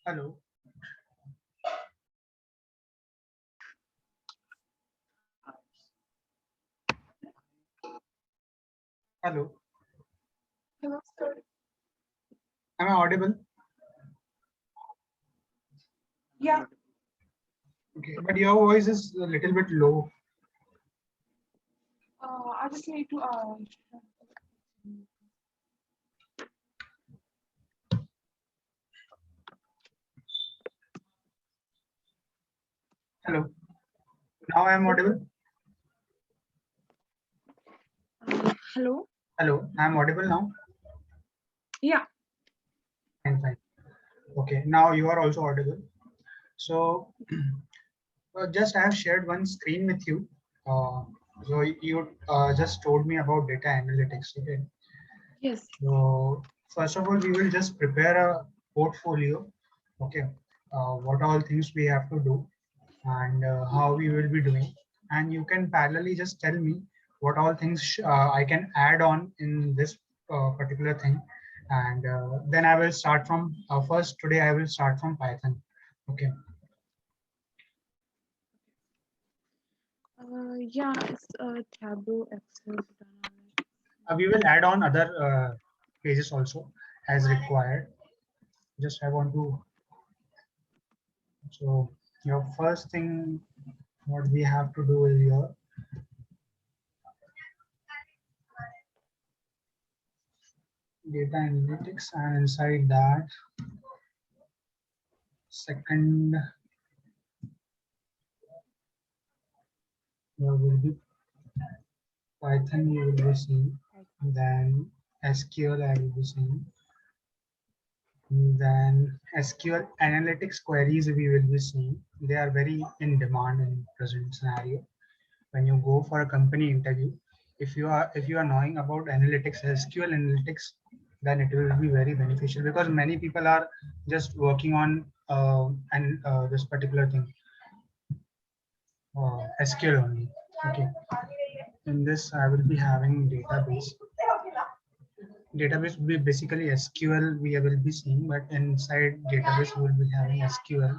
Hello. Hello. Hello, sir. Am I audible? Yeah. Okay, but your voice is a little bit low. I just need to. Hello. Now I am audible. Hello. Hello. I am audible now. Yeah. Fine, fine. Okay. Now you are also audible. So just I have shared one screen with you. So you just told me about data analytics. Okay. Yes. So first of all, we will just prepare a portfolio. Okay. What all things we have to do and how we will be doing. And you can parallelly just tell me what all things I can add on in this particular thing. And then I will start from first today. I will start from Python. Okay. Yeah. It's Tableau, Excel, Dynamics. We will add on other pages also as required. Just I want to. So your first thing, what we have to do is your data analytics, and inside that, second, there will be Python you will be seeing, then SQL I will be seeing, then SQL analytics queries we will be seeing. They are very in demand in present scenario. When you go for a company interview, if you are knowing about analytics, SQL analytics, then it will be very beneficial because many people are just working on and this particular thing, SQL only. Okay. In this, I will be having database. Database will be basically SQL we will be seeing, but inside database we will be having SQL.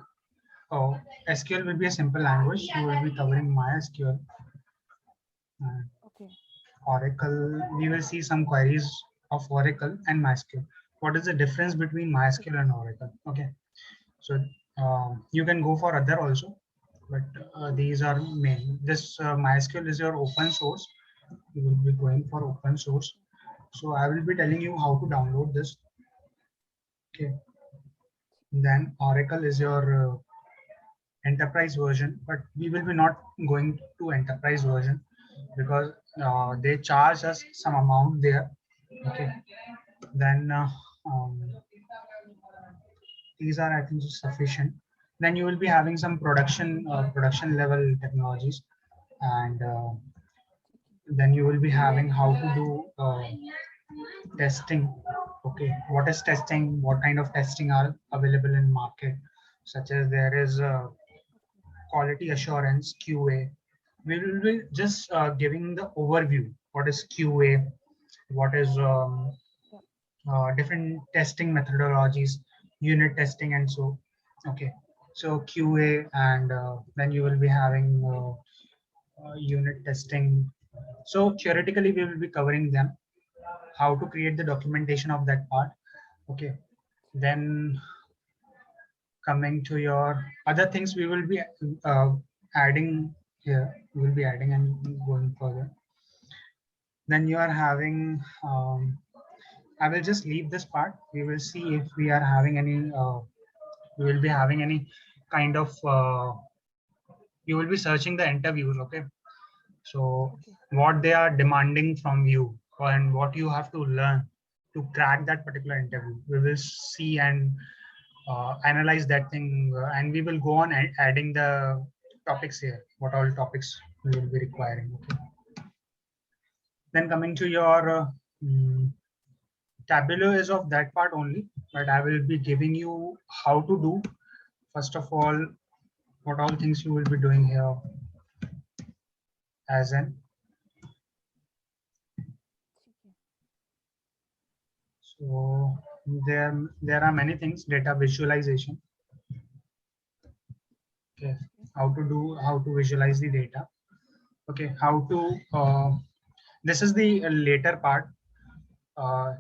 Oh, SQL will be a simple language. You will be covering MySQL. And Okay. Oracle, we will see some queries of Oracle and MySQL. What is the difference between MySQL and Oracle? Okay, so you can go for other also, but these are main. This MySQL is your open source. You will be going for open source. So I will be telling you how to download this. Okay. Then Oracle is your enterprise version, but we will be not going to enterprise version because they charge us some amount there. Okay. Then these are, I think, sufficient. Then you will be having some production level technologies, and then you will be having how to do testing. Okay, what is testing, what kind of testing are available in market, such as there is quality assurance, QA. We will be just giving the overview, what is QA, what is Yeah. different testing methodologies, unit testing, and so. Okay, so QA, and then you will be having unit testing. So theoretically, we will be covering them, how to create the documentation of that part. Okay, then coming to your other things, we will be adding here. We will be adding and going further. Then you are having. I will just leave this part. We will see if we are having any. We will be having any kind of. You will be searching the interviews. Okay. So Okay. what they are demanding from you and what you have to learn to crack that particular interview, we will see and analyze that thing, and we will go on adding the topics here, what all topics we will be requiring. Okay. Then coming to your mm, Tableau is of that part only, but I will be giving you how to do. First of all, what all things you will be doing here as an. ठीक है. So there are many things. Data visualization. Okay, how to visualize the data. Okay, how to. This is the later part.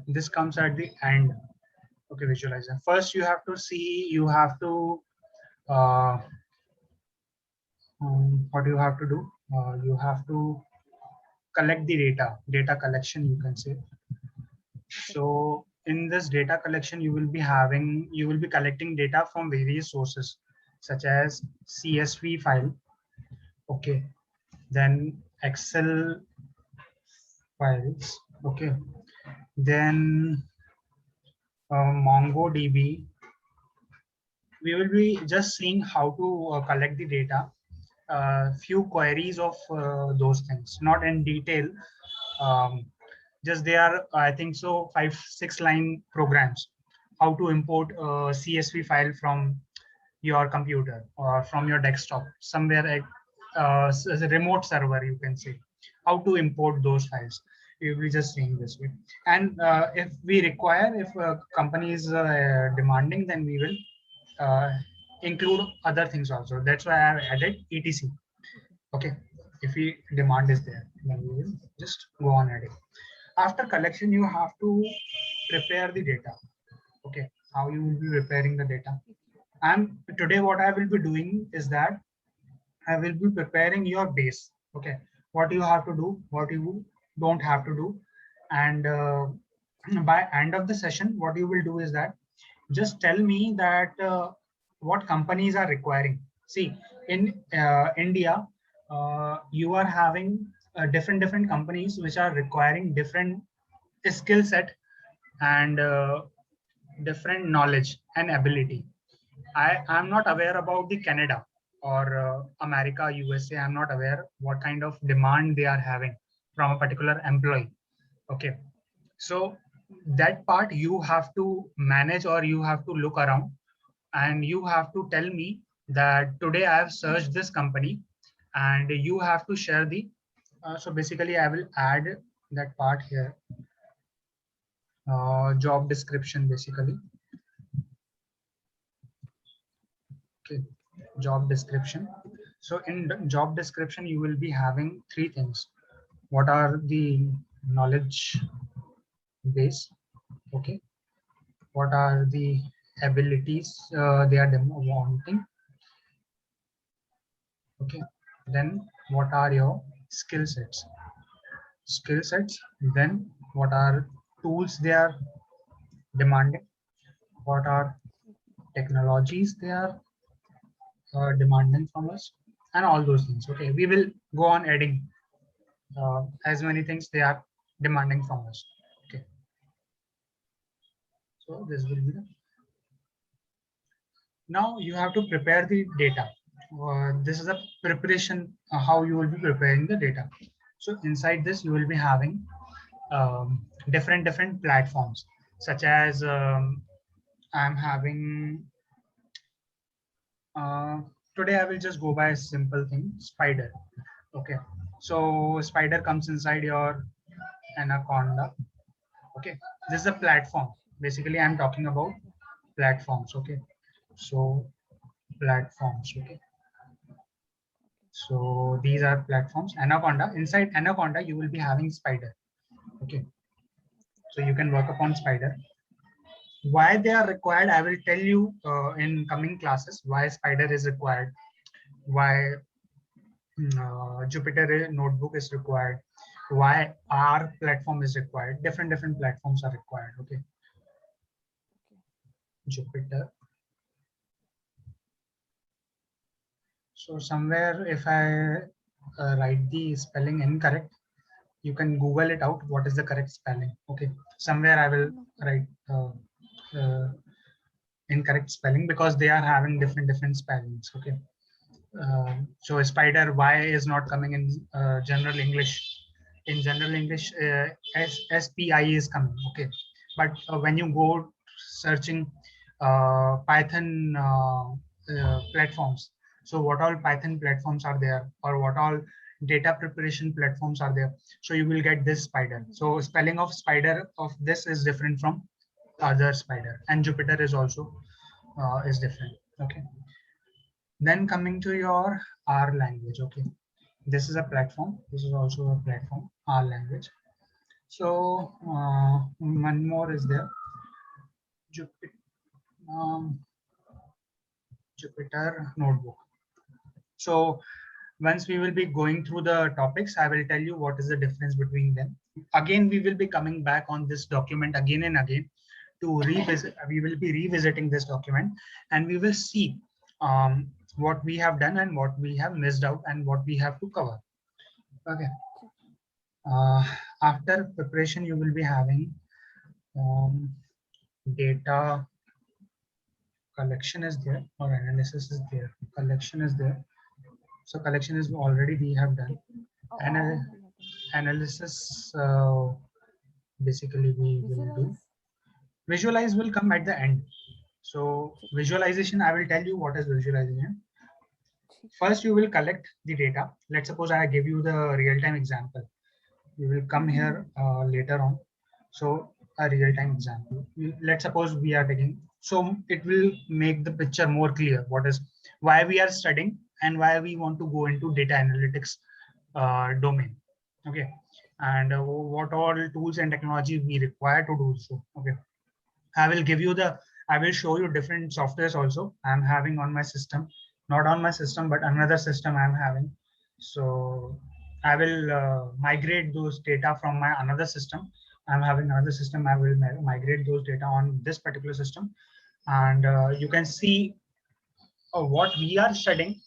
This comes at the end. Okay, visualizer. First, you have to see. You have to. Uh, what you have to do? You have to collect the data collection, you can say. So in this data collection, you will be collecting data from various sources such as CSV file, okay, then Excel files, okay, then MongoDB. We will be just seeing how to collect the data, few queries of those things, not in detail. Um, just they are, I think so, 5-6 line programs, how to import a CSV file from your computer or from your desktop somewhere at as a remote server, you can say, how to import those files. We will be just seeing this way, and if we require, if a company is demanding, then we will include other things also. That's why I have added etc. Okay, if we demand is there, then we will just go on adding. After collection, you have to prepare the data. Okay, how you will be preparing the data. And today what I will be doing is that I will be preparing your base. Okay, what you have to do, what you don't have to do, and by end of the session, what you will do is that just tell me that what companies are requiring. See, in India, you are having different companies which are requiring different skill set and different knowledge and ability. I am not aware about the Canada or America, USA. I'm not aware what kind of demand they are having from a particular employee. Okay, so that part you have to manage, or you have to look around, and you have to tell me that today I have searched this company, and you have to share the. So basically, I will add that part here. Job description, basically. Okay, job description. So in the job description, you will be having three things. What are the knowledge base? Okay. What are the abilities they are wanting? Okay. Then what are your skill sets? Skill sets. Then what are tools they are demanding? What are technologies they are demanding from us? And all those things. Okay. We will go on adding as many things they are demanding from us. Okay. So this will be the. Now you have to prepare the data. This is a preparation, how you will be preparing the data. So inside this, you will be having different platforms, such as I'm having today I will just go by a simple thing, Spider. Okay, so Spider comes inside your Anaconda. Okay, this is a platform. Basically, I'm talking about platforms. Okay, so platforms. Okay, so these are platforms. Anaconda. Inside Anaconda, you will be having Spider. Okay, so you can work upon Spider. why they are required, I will tell you in coming classes why Spider is required, why Jupyter notebook is required, why our platform is required. Different platforms are required. Okay, Jupyter. So somewhere if I write the spelling incorrect, you can Google it out. What is the correct spelling? Okay, somewhere I will write uh, incorrect spelling because they are having different spellings. Okay. So spider y is not coming in general English. In general English, SPI is coming. Okay, but when you go searching Python platforms, so what all Python platforms are there, or what all data preparation platforms are there? So you will get this spider. So spelling of spider of this is different from other spider, and Jupyter is also is different. Okay. Then coming to your R language, okay. This is a platform. This is also a platform, R language. So one more is there, Jupyter, Jupyter Notebook. So once we will be going through the topics, I will tell you what is the difference between them. Again, we will be coming back on this document again and again to revisit. We will be revisiting this document and we will see what we have done and what we have missed out and what we have to cover. Okay. After preparation, you will be having data collection is there, or analysis is there. Collection is there. So collection is already we have done. Analysis basically we will do. Visualize will come at the end. So visualization, I will tell you what is visualization. First, you will collect the data. Let's suppose I give you the real-time example. We will come here later on. So a real-time example. Let's suppose we are taking, so it will make the picture more clear. What is, why we are studying and why we want to go into data analytics domain. Okay. And what all tools and technology we require to do so. Okay. I will give you the, I will show you different softwares also I'm having on my system, not on my system, but another system I'm having. So I will migrate those data from my another system. I'm having another system. I will migrate those data on this particular system. And you can see what we are studying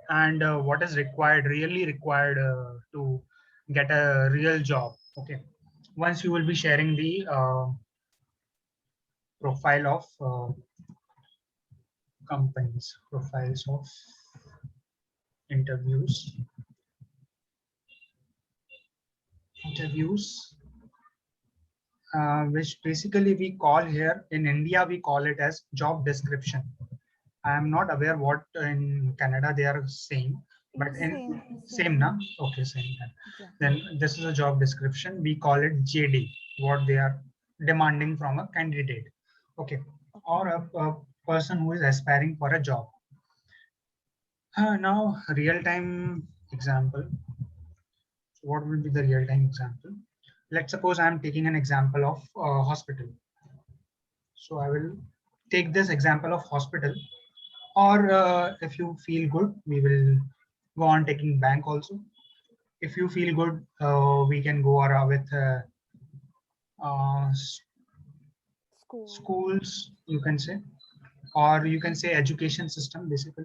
and what is required, really required to get a real job. Okay. Once you will be sharing the profile of companies, profiles of interviews, which basically we call here in India, we call it as job description. I am not aware what in Canada they are saying, but in same now. Okay, same then. Then this is a job description. We call it JD, what they are demanding from a candidate. Okay, or a person who is aspiring for a job. Now, real-time example. So what will be the real-time example? Let's suppose I'm taking an example of hospital. So I will take this example of hospital, or if you feel good, we will go on taking bank also. If you feel good, we can go around with uh, schools, you can say, or you can say education system, basically.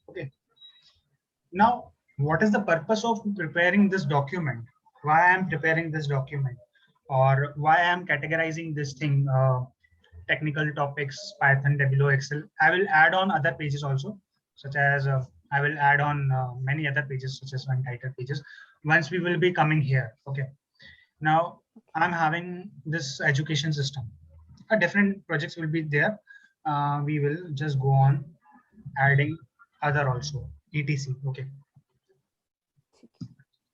Okay. Now, what is the purpose of preparing this document? Why I'm preparing this document, or why I'm categorizing this thing? Technical topics, Python, Tableau, Excel. I will add on other pages also, such as I will add on many other pages, such as one title pages. Once we will be coming here. Okay. Now I'm having this education system. Different projects will be there. We will just go on adding other also, etc. Okay.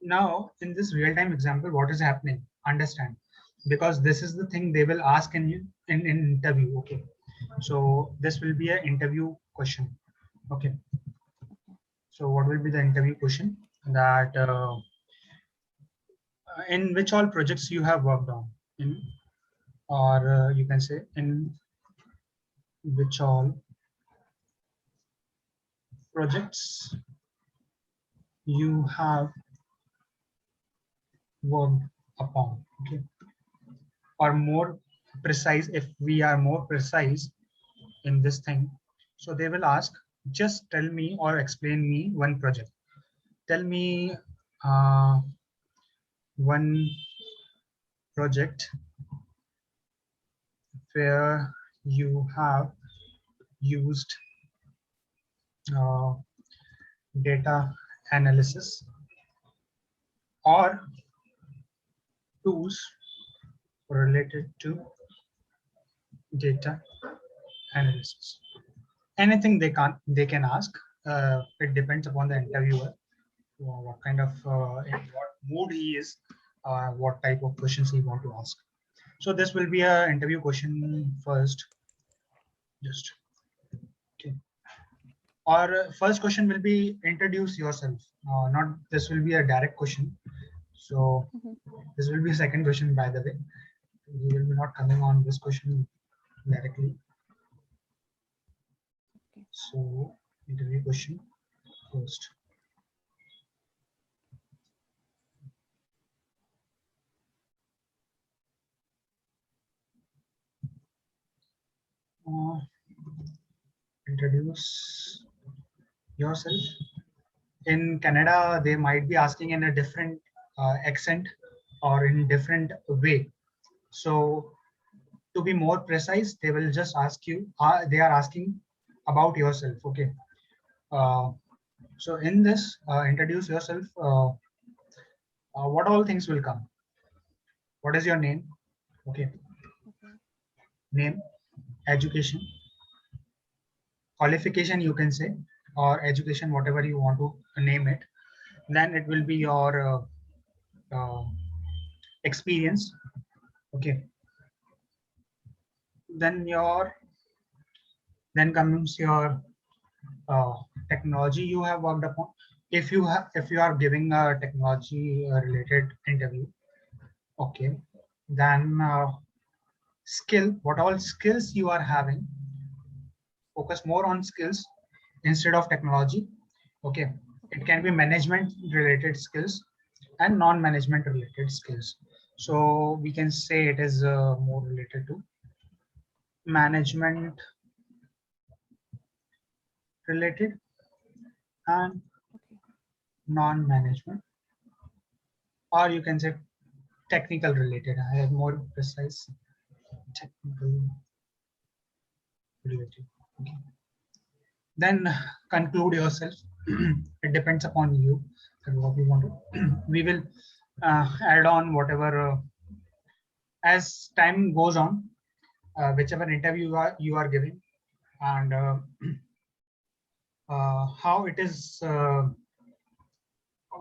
Now in this real-time example, what is happening? Understand, because this is the thing they will ask in you in interview. Okay, so this will be an interview question. Okay, so what will be the interview question? That in which all projects you have worked on, in or you can say in which all projects you have worked upon. Okay, or more precise, if we are more precise in this thing, so they will ask, just tell me or explain me one project. Tell me uh, one project where you have used uh, data analysis or tools related to data analysis. Anything they can ask. It depends upon the interviewer, what kind of in what mood he is, what type of questions he want to ask. So this will be a interview question first. Just okay. Or first question will be introduce yourself. Not this will be a direct question. So Mhm. this will be a second question, by the way. We will be not coming on this question directly. Okay. So interview question first. Uh, Introduce yourself. In Canada, they might be asking in a different accent or in different way. So to be more precise, they will just ask you, they are asking about yourself. Okay. Uh, so in this, introduce yourself. What all things will come? What is your name? Okay. Okay. Name, education, qualification, you can say, or education, whatever you want to name it. Then it will be your experience. Okay. Then your then comes your uh, technology you have worked upon. If you are giving a technology related interview, okay, then skill, what all skills you are having, focus more on skills instead of technology. Okay, it Okay. can be management related skills and non-management related skills. So we can say it is more related to management related and Okay. non-management, or you can say technical related. I have more precise technical related. Okay. Then conclude yourself. It depends upon you and what you want to. We will add on whatever as time goes on, whichever interview you are giving, and how it is,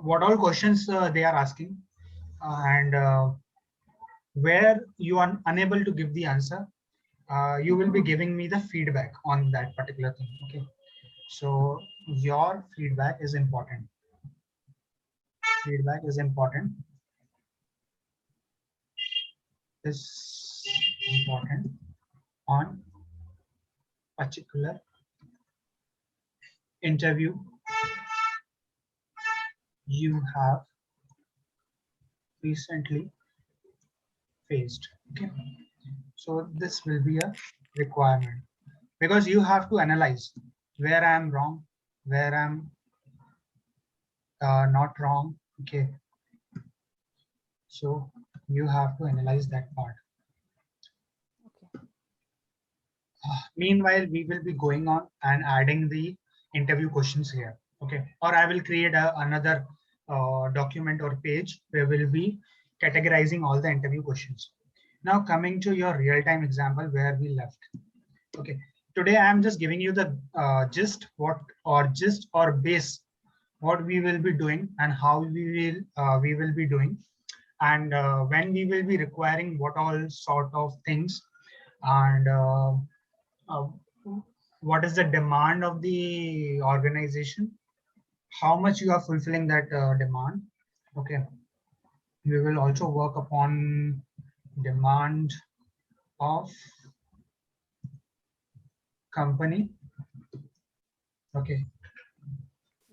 what all questions they are asking, and where you are unable to give the answer, you will be giving me the feedback on that particular thing. Okay, so your feedback is important. Feedback is important. Is important on particular interview you have recently faced. Okay, so this will be a requirement because you have to analyze where I am wrong, where I'm not wrong. Okay, so you have to analyze that part. Okay. Meanwhile, we will be going on and adding the interview questions here. Okay, or I will create another document or page where we'll be categorizing all the interview questions. Now coming to your real-time example where we left. Okay, today I am just giving you the gist or base what we will be doing and how we will be doing, and when we will be requiring what all sort of things, and uh, what is the demand of the organization, how much you are fulfilling that demand. Okay, we will also work upon demand of company. Okay,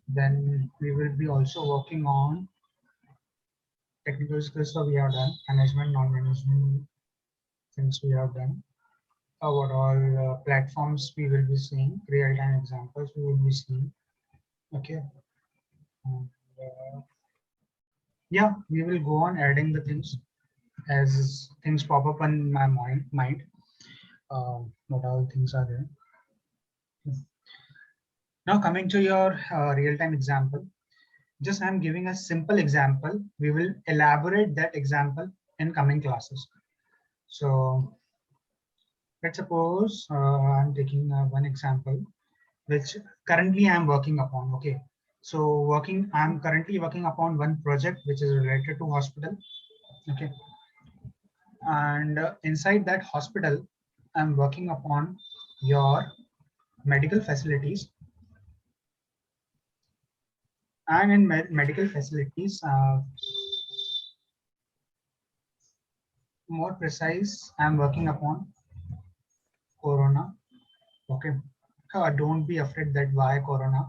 then we will be also working on technical skills. So we have done management, non-management things we have done. What all platforms we will be seeing, real-time examples we will be seeing. Okay. And, yeah, we will go on adding the things as things pop up in my mind. What all things are there. Now coming to your real-time example, just I'm giving a simple example. We will elaborate that example in coming classes. So let's suppose I'm taking one example which currently I'm working upon. Okay, so I'm currently working upon one project which is related to hospital. Okay, and inside that hospital, I'm working upon your medical facilities, and in medical facilities, more precise, I'm working upon Corona. Okay, don't be afraid that why Corona,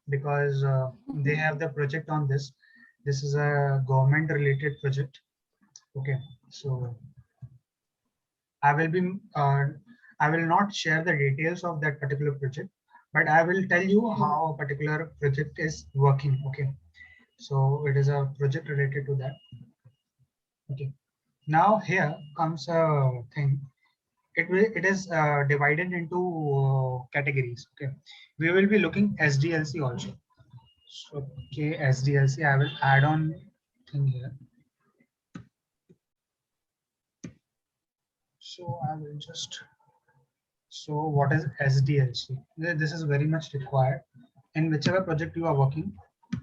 because they have the project on this. This is a government related project. Okay, so I will be I will not share the details of that particular project, but I will tell you how a particular project is working. Okay, so it is a project related to that. Okay, now here comes a thing. It is divided into categories. Okay, we will be looking SDLC also. So, okay, SDLC. I will add on thing here. So I will just. So what is SDLC? This is very much required in whichever project you are working.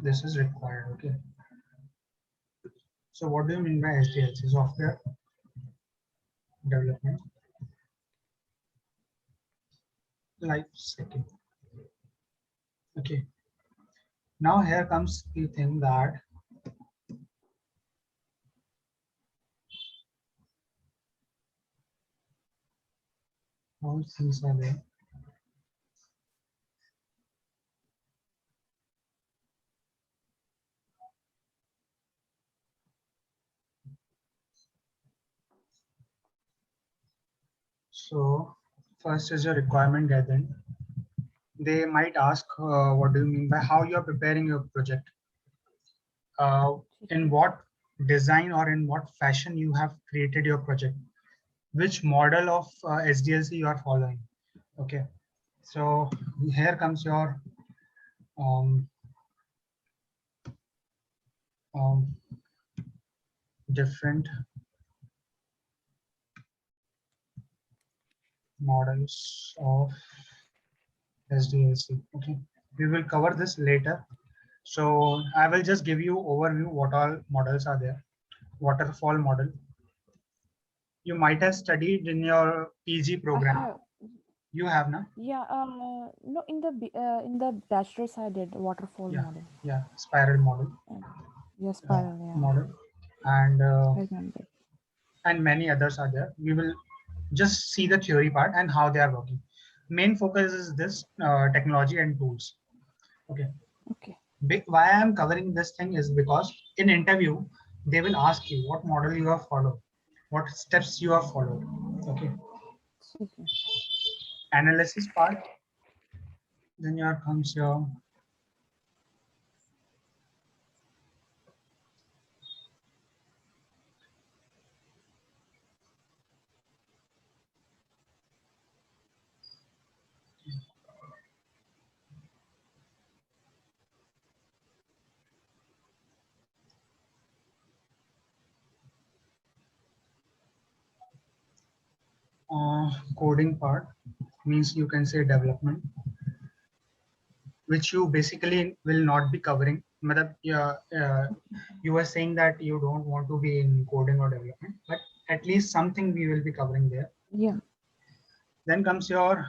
This is required. Okay. So what do you mean by SDLC? Software development life cycle. Okay. Now here comes the thing that all things are there. So first is your requirement gathering. They might ask, what do you mean by how you are preparing your project? In what design or in what fashion you have created your project? Which model of SDLC you are following? Okay, so here comes your um, um, different models of SDLC. Okay, we will cover this later. So I will just give you overview what all models are there. Waterfall model. You might have studied in your PG I program. have, You have now? yeah, no, in the bachelor's I did waterfall Yeah, model. yeah, spiral model. Yeah, spiral, yeah, Model, and I remember. many others are there. We will just see the theory part and how they are working. Main focus is this technology and tools. Okay. Okay, Why I am covering this thing is because in interview they will ask you what model you have followed, what steps you have followed. Okay. okay. Analysis part. Then here comes your coding part, means you can say development, which you basically will not be covering. Yeah, you were saying that you don't want to be in coding or development, but at least something we will be covering there. Yeah, Then comes your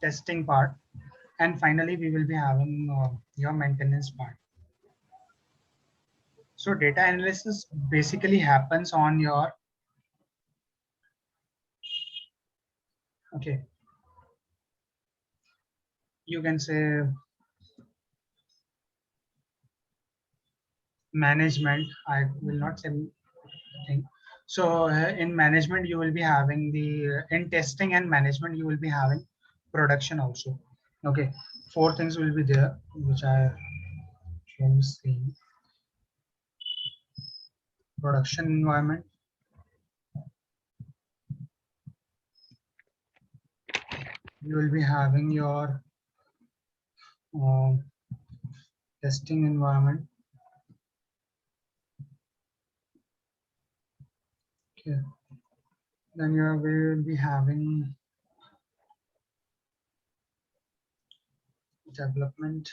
testing part, and finally we will be having your maintenance part. So data analysis basically happens on your Okay, you can say management. I will not say thing. So in management, you will be having the in testing and management, you will be having production also. Okay, four things will be there, which I can see. Production environment, you will be having your um, testing environment. Okay, then you will be having development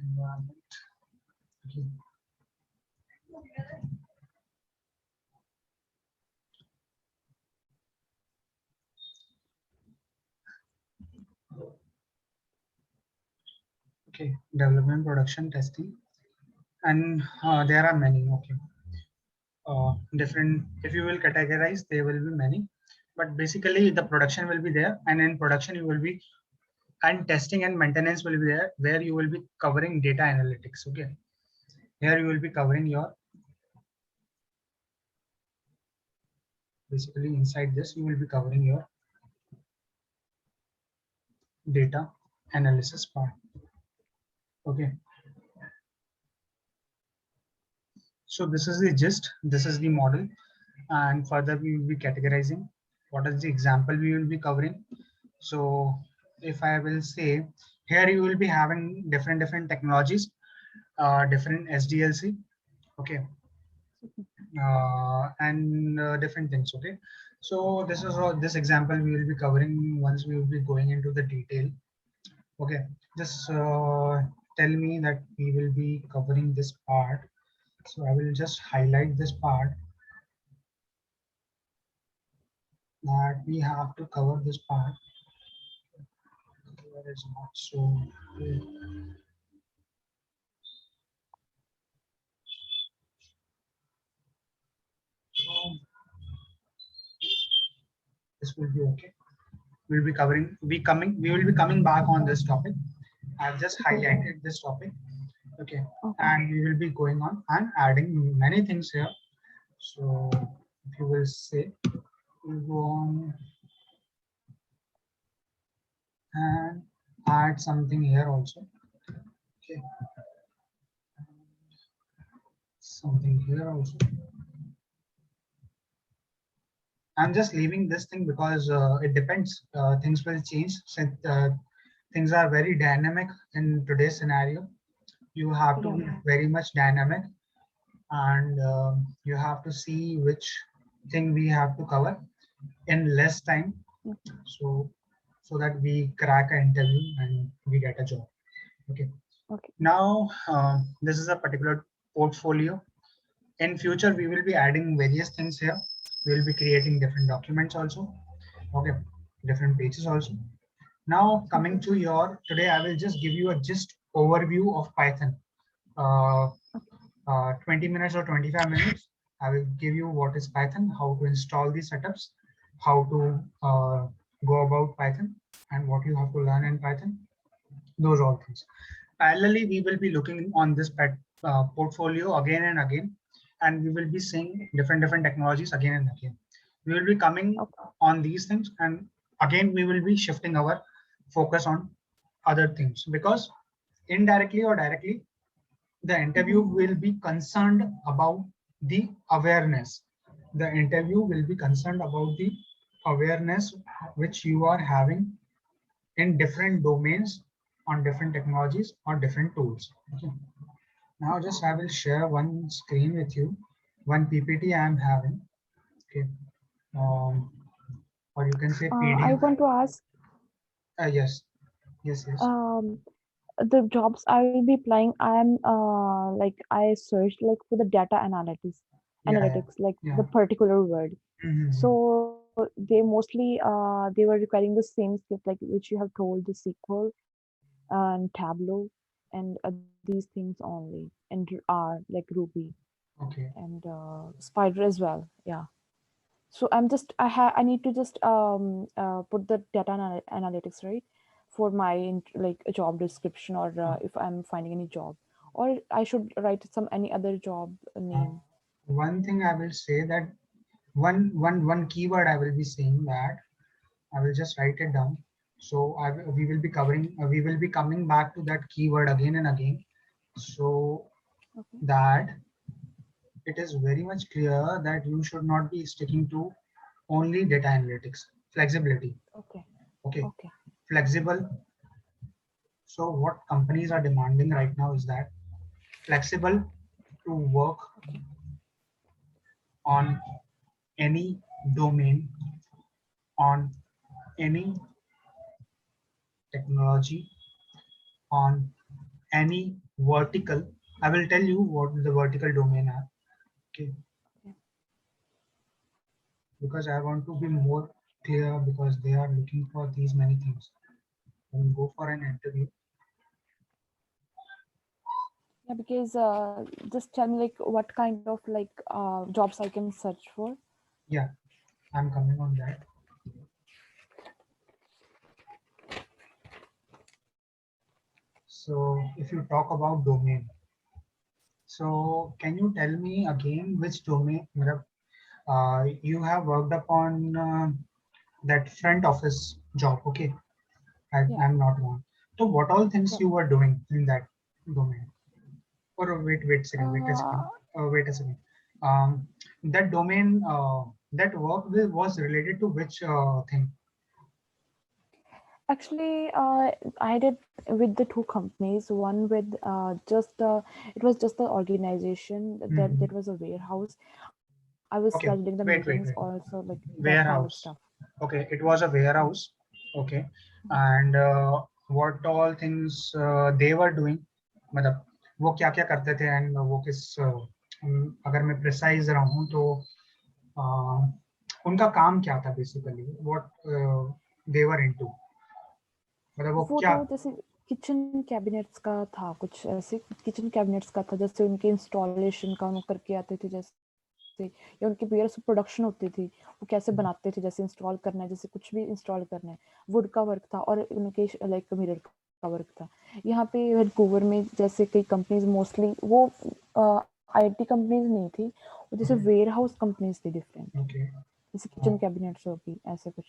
environment. Okay. Okay, development, production, testing, and there are many. Okay, different. If you will categorize, there will be many, but basically the production will be there, and in production you will be, and testing and maintenance will be there, where you will be covering data analytics. Okay, here you will be covering your, basically inside this you will be covering your data analysis part. Okay, so this is the gist, this is the model, and further we will be categorizing what is the example we will be covering. So if I will say, here you will be having different technologies, different SDLC. Okay, and different things. Okay, so this is all, this example we will be covering once we will be going into the detail. Okay, just tell me that we will be covering this part. So I will just highlight this part, that we have to cover this part. That is not so good. So this will be okay. We'll be covering, we will be coming back on this topic. I've just Okay. highlighted this topic. Okay, Okay. and we will be going on and adding many things here. So if you will say, we'll go on and add something here also. Okay, something here also. I'm just leaving this thing because it depends. Things will change since things are very dynamic in today's scenario. You have to Yeah. be very much dynamic, and you have to see which thing we have to cover in less time, so that we crack an interview and we get a job. Okay. Okay. Now this is a particular portfolio. In future we will be adding various things here. We will be creating different documents also. Okay, different pages also. Now coming to your, today I will just give you a just overview of Python. uh, 20 minutes or 25 minutes, I will give you what is Python, how to install the setups, how to go about Python, and what you have to learn in Python. Those all things. Parallelly, we will be looking on this portfolio again and again, and we will be seeing different technologies again and again. We will be coming Okay. on these things, and again we will be shifting our focus on other things, because indirectly or directly the interview will be concerned about the awareness. The interview will be concerned about the awareness which you are having in different domains, on different technologies or different tools. Okay. Now just I will share one screen with you, one PPT I am having. Okay. Um, or you can say I PDF. want to ask, Yes, yes, yes. the jobs I will be applying, I'm like I searched like for the data Yeah, analytics, like yeah. the particular word. Mhm. So they mostly they were requiring the same skills like which you have told, the SQL and Tableau and these things only, and R like Ruby. Okay. and Spider as well. Yeah. So I need to just put the data analytics, right, for my like a job description, or if I'm finding any job, or I should write some any other job name. One thing I will say that one keyword I will be saying that I will just write it down. So we will be covering, we will be coming back to that keyword again and again, so Okay. that it is very much clear that you should not be sticking to only data analytics. Flexibility. Okay. Okay. Okay. Flexible. So what companies are demanding right now is that flexible to work Okay. on any domain, on any technology, on any vertical. I will tell you what the vertical domain are. Okay. Okay. Because I want to be more clear, because they are looking for these many things. When you go for an interview, Yeah, because just tell me like what kind of like jobs I can search for. yeah, I'm coming on that. So if you talk about domain, so can you tell me again which domain you have worked upon that front office job? Okay, Yeah. I'm not wrong. So what all things Yeah. you were doing in that domain? Or wait a second, wait a Uh, second, wait a second. Um, that domain, that work was related to which thing? Actually, I did with the two companies. One with just it was just the organization that Mhm. was a warehouse. I was scheduling the Okay, meetings, wait. also like that kind of stuff. Warehouse. Okay, it was a warehouse. Okay, Mhm. and what all things they were doing, मतलब वो क्या क्या करते थे, and वो किस अगर मैं precise रहूँ तो उनका काम क्या था basically, what they were into, मतलब वो वो क्या? तो जैसे किचन कैबिनेट्स का था, कुछ ऐसे किचन कैबिनेट्स का था, जैसे उनके इंस्टॉलेशन का वो करके आते थे, जैसे या उनके वेयर से प्रोडक्शन होती थी, वो कैसे बनाते थे, जैसे इंस्टॉल करना है, जैसे कुछ भी इंस्टॉल करना है, वुड का वर्क था और उनके लाइक मिरर का वर्क था। यहाँ पे वैंकूवर में जैसे कई कंपनीज मोस्टली वो आईटी कंपनीज नहीं थी, वो जैसे Okay, वेयर हाउस कंपनीज थी डिफरेंट, okay. जैसे किचन कैबिनेट्स होगी ऐसे कुछ।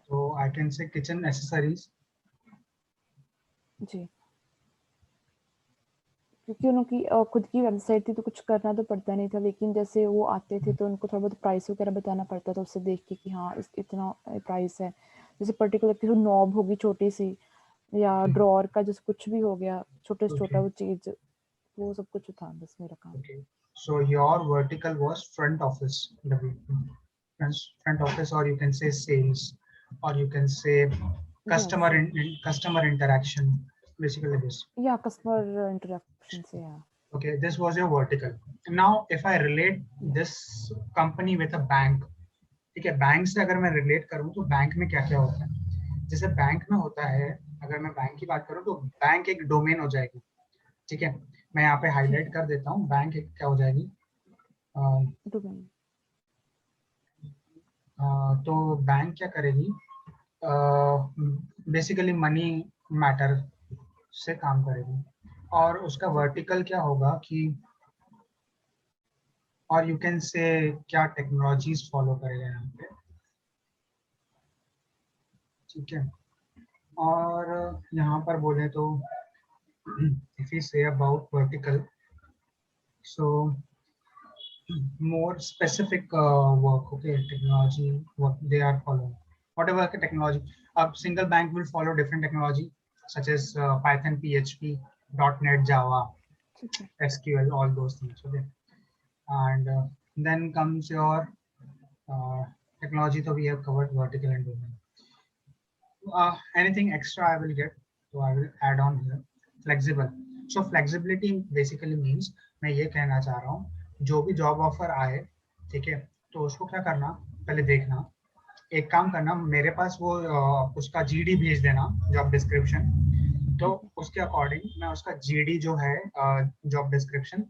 So I can say kitchen accessories. जी, क्योंकि उनकी खुद की वेबसाइट थी तो कुछ करना तो पड़ता नहीं था, लेकिन जैसे वो आते थे तो उनको थोड़ा बहुत प्राइस वगैरह बताना पड़ता था, उससे देख के कि हाँ इतना प्राइस है, जैसे पर्टिकुलर किसी नॉब होगी छोटी सी, या ड्रॉर का जैसे कुछ भी हो गया छोटे से छोटा Okay, वो चीज, वो सब कुछ था बस मेरा काम। okay. So your vertical was front office development, front office, or you can say sales, or you can say yes, customer interaction. Basically this. या कस्टमर इंटरेक्शन से, या Okay, this was your vertical. Now, if I relate this company with a bank, ठीक है, bank से अगर मैं relate करूं तो बैंक में क्या क्या होता है? जैसे बैंक में होता है, अगर मैं बैंक की बात करूं तो बैंक एक डोमेन हो जाएगी। ठीक है, मैं यहाँ पे ठीक हाईलाइट है। कर देता हूँ, बैंक एक क्या हो जाएगी। डोमेन। तो बैंक क्या करेगी, बेसिकली मनी मैटर से काम करेगी, और उसका जी। वर्टिकल क्या होगा कि, और यू कैन से क्या टेक्नोलॉजीज फॉलो करेगा यहाँ पे। ठीक है, और यहाँ पर बोले तो if we say about vertical, so more specific work, okay, technology, what they are following, whatever the technology. A single bank will follow different technology such as Python, PHP, .NET, Java, ठीक है। SQL, all those things. Okay, and then comes your uh, technology. So we have covered vertical and domain. Anything extra I will get, so I will add on here. Flexible. So flexibility basically means, मैं ये कहना चाह रहा हूँ, जो भी job offer आए, ठीक है, तो उसको क्या करना, पहले देखना, एक काम करना, मेरे पास वो उसका जीडी भेज देना, जॉब डिस्क्रिप्शन, तो ठीक है। उसके अकॉर्डिंग मैं उसका जीडी जो है, जॉब डिस्क्रिप्शन,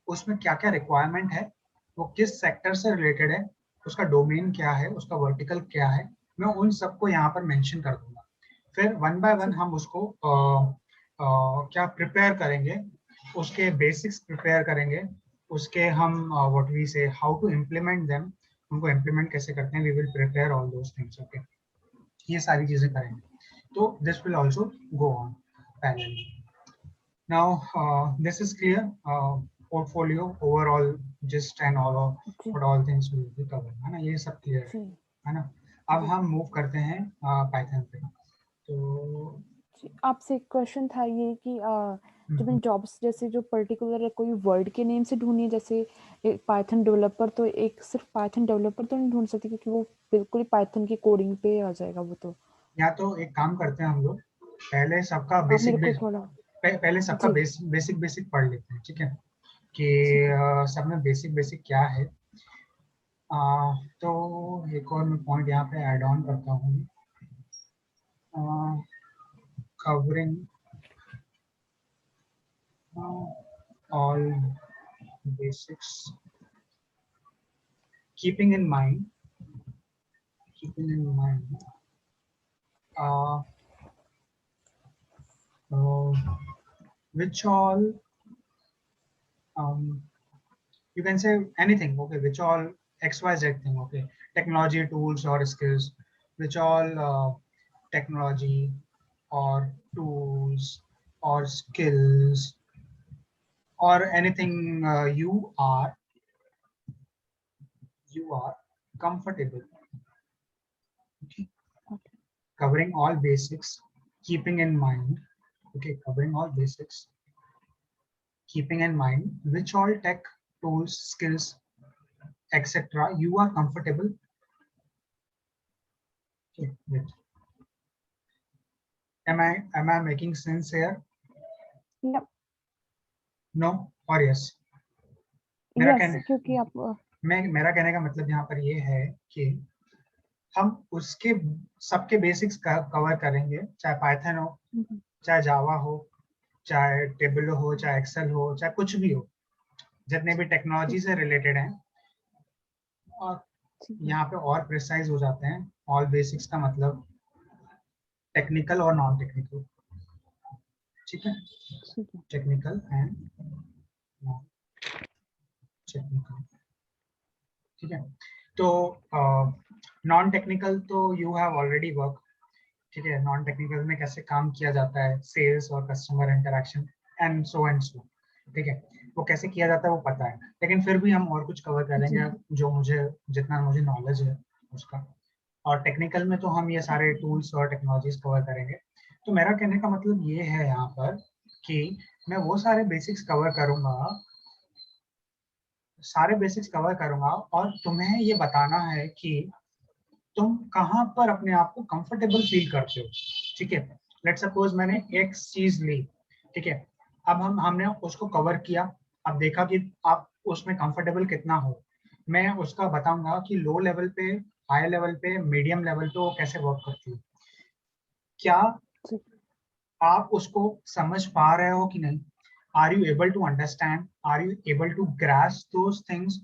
उसमें क्या क्या रिक्वायरमेंट है, वो किस सेक्टर से रिलेटेड है, उसका डोमेन क्या है, उसका वर्टिकल क्या है, मैं उन सबको यहाँ पर मेंशन कर दूंगा। फिर वन बाय वन हम उसको क्या प्रिपेयर करेंगे, उसके बेसिक्स प्रिपेयर करेंगे, उसके हम what we say how to implement them, उनको इम्प्लीमेंट कैसे करते हैं, we will prepare all those things. Okay, ये सारी चीजें करेंगे, तो this will also go on parallelly. Now, this is clear. Portfolio overall, gist and all of जी what all things will be covered, है ना, ये सब clear जी है ना। अब जी हम मूव करते हैं पाइथन पे। तो जी आपसे एक क्वेश्चन था ये कि जब हम्म, इन जॉब्स जैसे जो पर्टिकुलर कोई वर्ड के नेम से ढूंढनी है, जैसे एक पाइथन डेवलपर, तो एक सिर्फ पाइथन डेवलपर तो नहीं ढूंढ सकती, क्योंकि वो बिल्कुल ही पाइथन की कोडिंग पे आ जाएगा वो तो। या तो एक काम करते हैं हम लोग, पहले सबका आप मेरे बेसिक को थोड़ा पहले सबका जी बेसिक पढ़ लेते हैं, ठीक है, कि ठीक है सब में बेसिक बेसिक क्या है। तो एक और मैं पॉइंट यहाँ पे ऐड ऑन करता हूँ, covering all basics, keeping in mind uh, uh, which all um, you can say anything, okay, which all xyz thing, okay, technology, tools or skills, which all technology or tools or skills or anything you are comfortable, okay, okay covering all basics, keeping in mind, okay, covering all basics, keeping in mind which all tech, tools, skills, etc. you are comfortable. Okay, wait. Am I making sense here? या No or yes? मेरा yes कहने क्योंकि आप मेरा कहने का मतलब यहाँ पर ये है कि हम उसके सबके बेसिक्स कवर करेंगे, चाहे पाइथन हो, चाहे जावा हो, चाहे टेबल हो, चाहे एक्सेल हो, चाहे कुछ भी हो, जितने भी टेक्नोलॉजी ठीक से रिलेटेड हैं, और ठीक है यहाँ पे और प्रिसाइज हो जाते हैं। ऑल बेसिक्स का मतलब टेक्निकल और नॉन टेक्निकल, ठीक है, ठीक है टेक्निकल एंड नॉन टेक्निकल, ठीक है। तो नॉन टेक्निकल तो यू हैव ऑलरेडी वर्क, ठीक है, नॉन टेक्निकल में कैसे काम किया जाता है, सेल्स और कस्टमर इंटरेक्शन एंड सो, ठीक है, वो कैसे किया जाता है वो पता है, लेकिन फिर भी हम और कुछ कवर जी करेंगे जो मुझे जितना मुझे नॉलेज है उसका। और टेक्निकल में तो हम ये ठीक सारे टूल्स और टेक्नोलॉजीज कवर करेंगे। तो मेरा कहने का मतलब ये है यहाँ पर कि मैं वो सारे बेसिक्स कवर करूंगा, और तुम्हें ये बताना है कि तुम कहाँ पर अपने आप को कंफर्टेबल फील करते हो, ठीक है। लेट्स सपोज मैंने एक चीज ली, ठीक है, अब हमने उसको कवर किया, अब देखा कि आप उसमें कंफर्टेबल कितना हो, मैं उसका बताऊंगा कि लो लेवल पे, हाई लेवल पे, मीडियम लेवल पे वो कैसे वर्क करती है, क्या ठीक आप उसको समझ पा रहे हो कि नहीं, are you able to understand, are you able to grasp those things,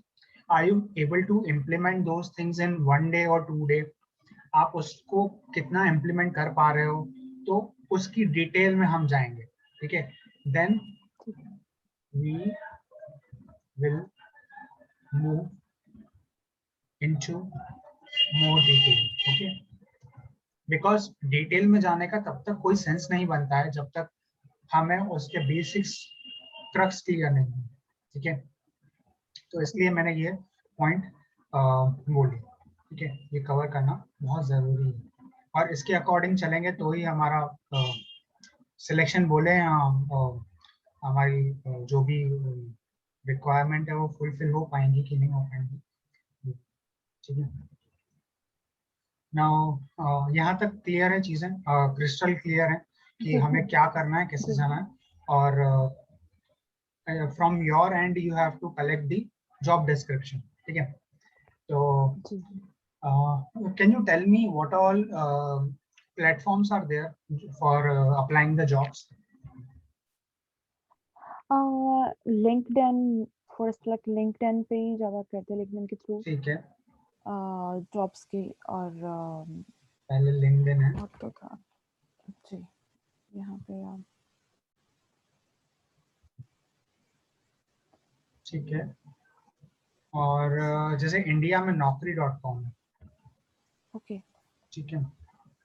are you able to implement those things in 1 day और 2 day, आप उसको कितना इम्प्लीमेंट कर पा रहे हो, तो उसकी डिटेल में हम जाएंगे, ठीक है। देन ठीक we will move into more detail, okay, because detail में जाने का तब तक कोई सेंस नहीं बनता है जब तक हमें उसके बेसिक्स क्रक्स क्लियर नहीं है, ठीक है। तो इसलिए मैंने ये पॉइंट बोली, ठीक है, ये कवर करना बहुत ज़रूरी है, और इसके अकॉर्डिंग चलेंगे तो ही हमारा सिलेक्शन बोले या हमारी जो भी रिक्वायरमेंट है वो फुलफिल हो पाएंगी कि नहीं हो पाएंगी, ठीक है। नाउ यहाँ तक क्लियर है चीज़ें, क्रिस्टल क्लियर है कि जी हमें क्या करना है, कैसे जी जाना है, और from your end you have to collect the job description, ठीक है। तो जी can you tell me what all platforms are there for applying the jobs? LinkedIn, first like LinkedIn पे ही ज़्यादा करते हैं, लिंक्डइन के थ्रू ठीक है, जॉब्स की, और पहले लिंक्डइन है। और तो था जी यहाँ पे ठीक है, और जैसे इंडिया में naukri.com है। ओके ठीक है,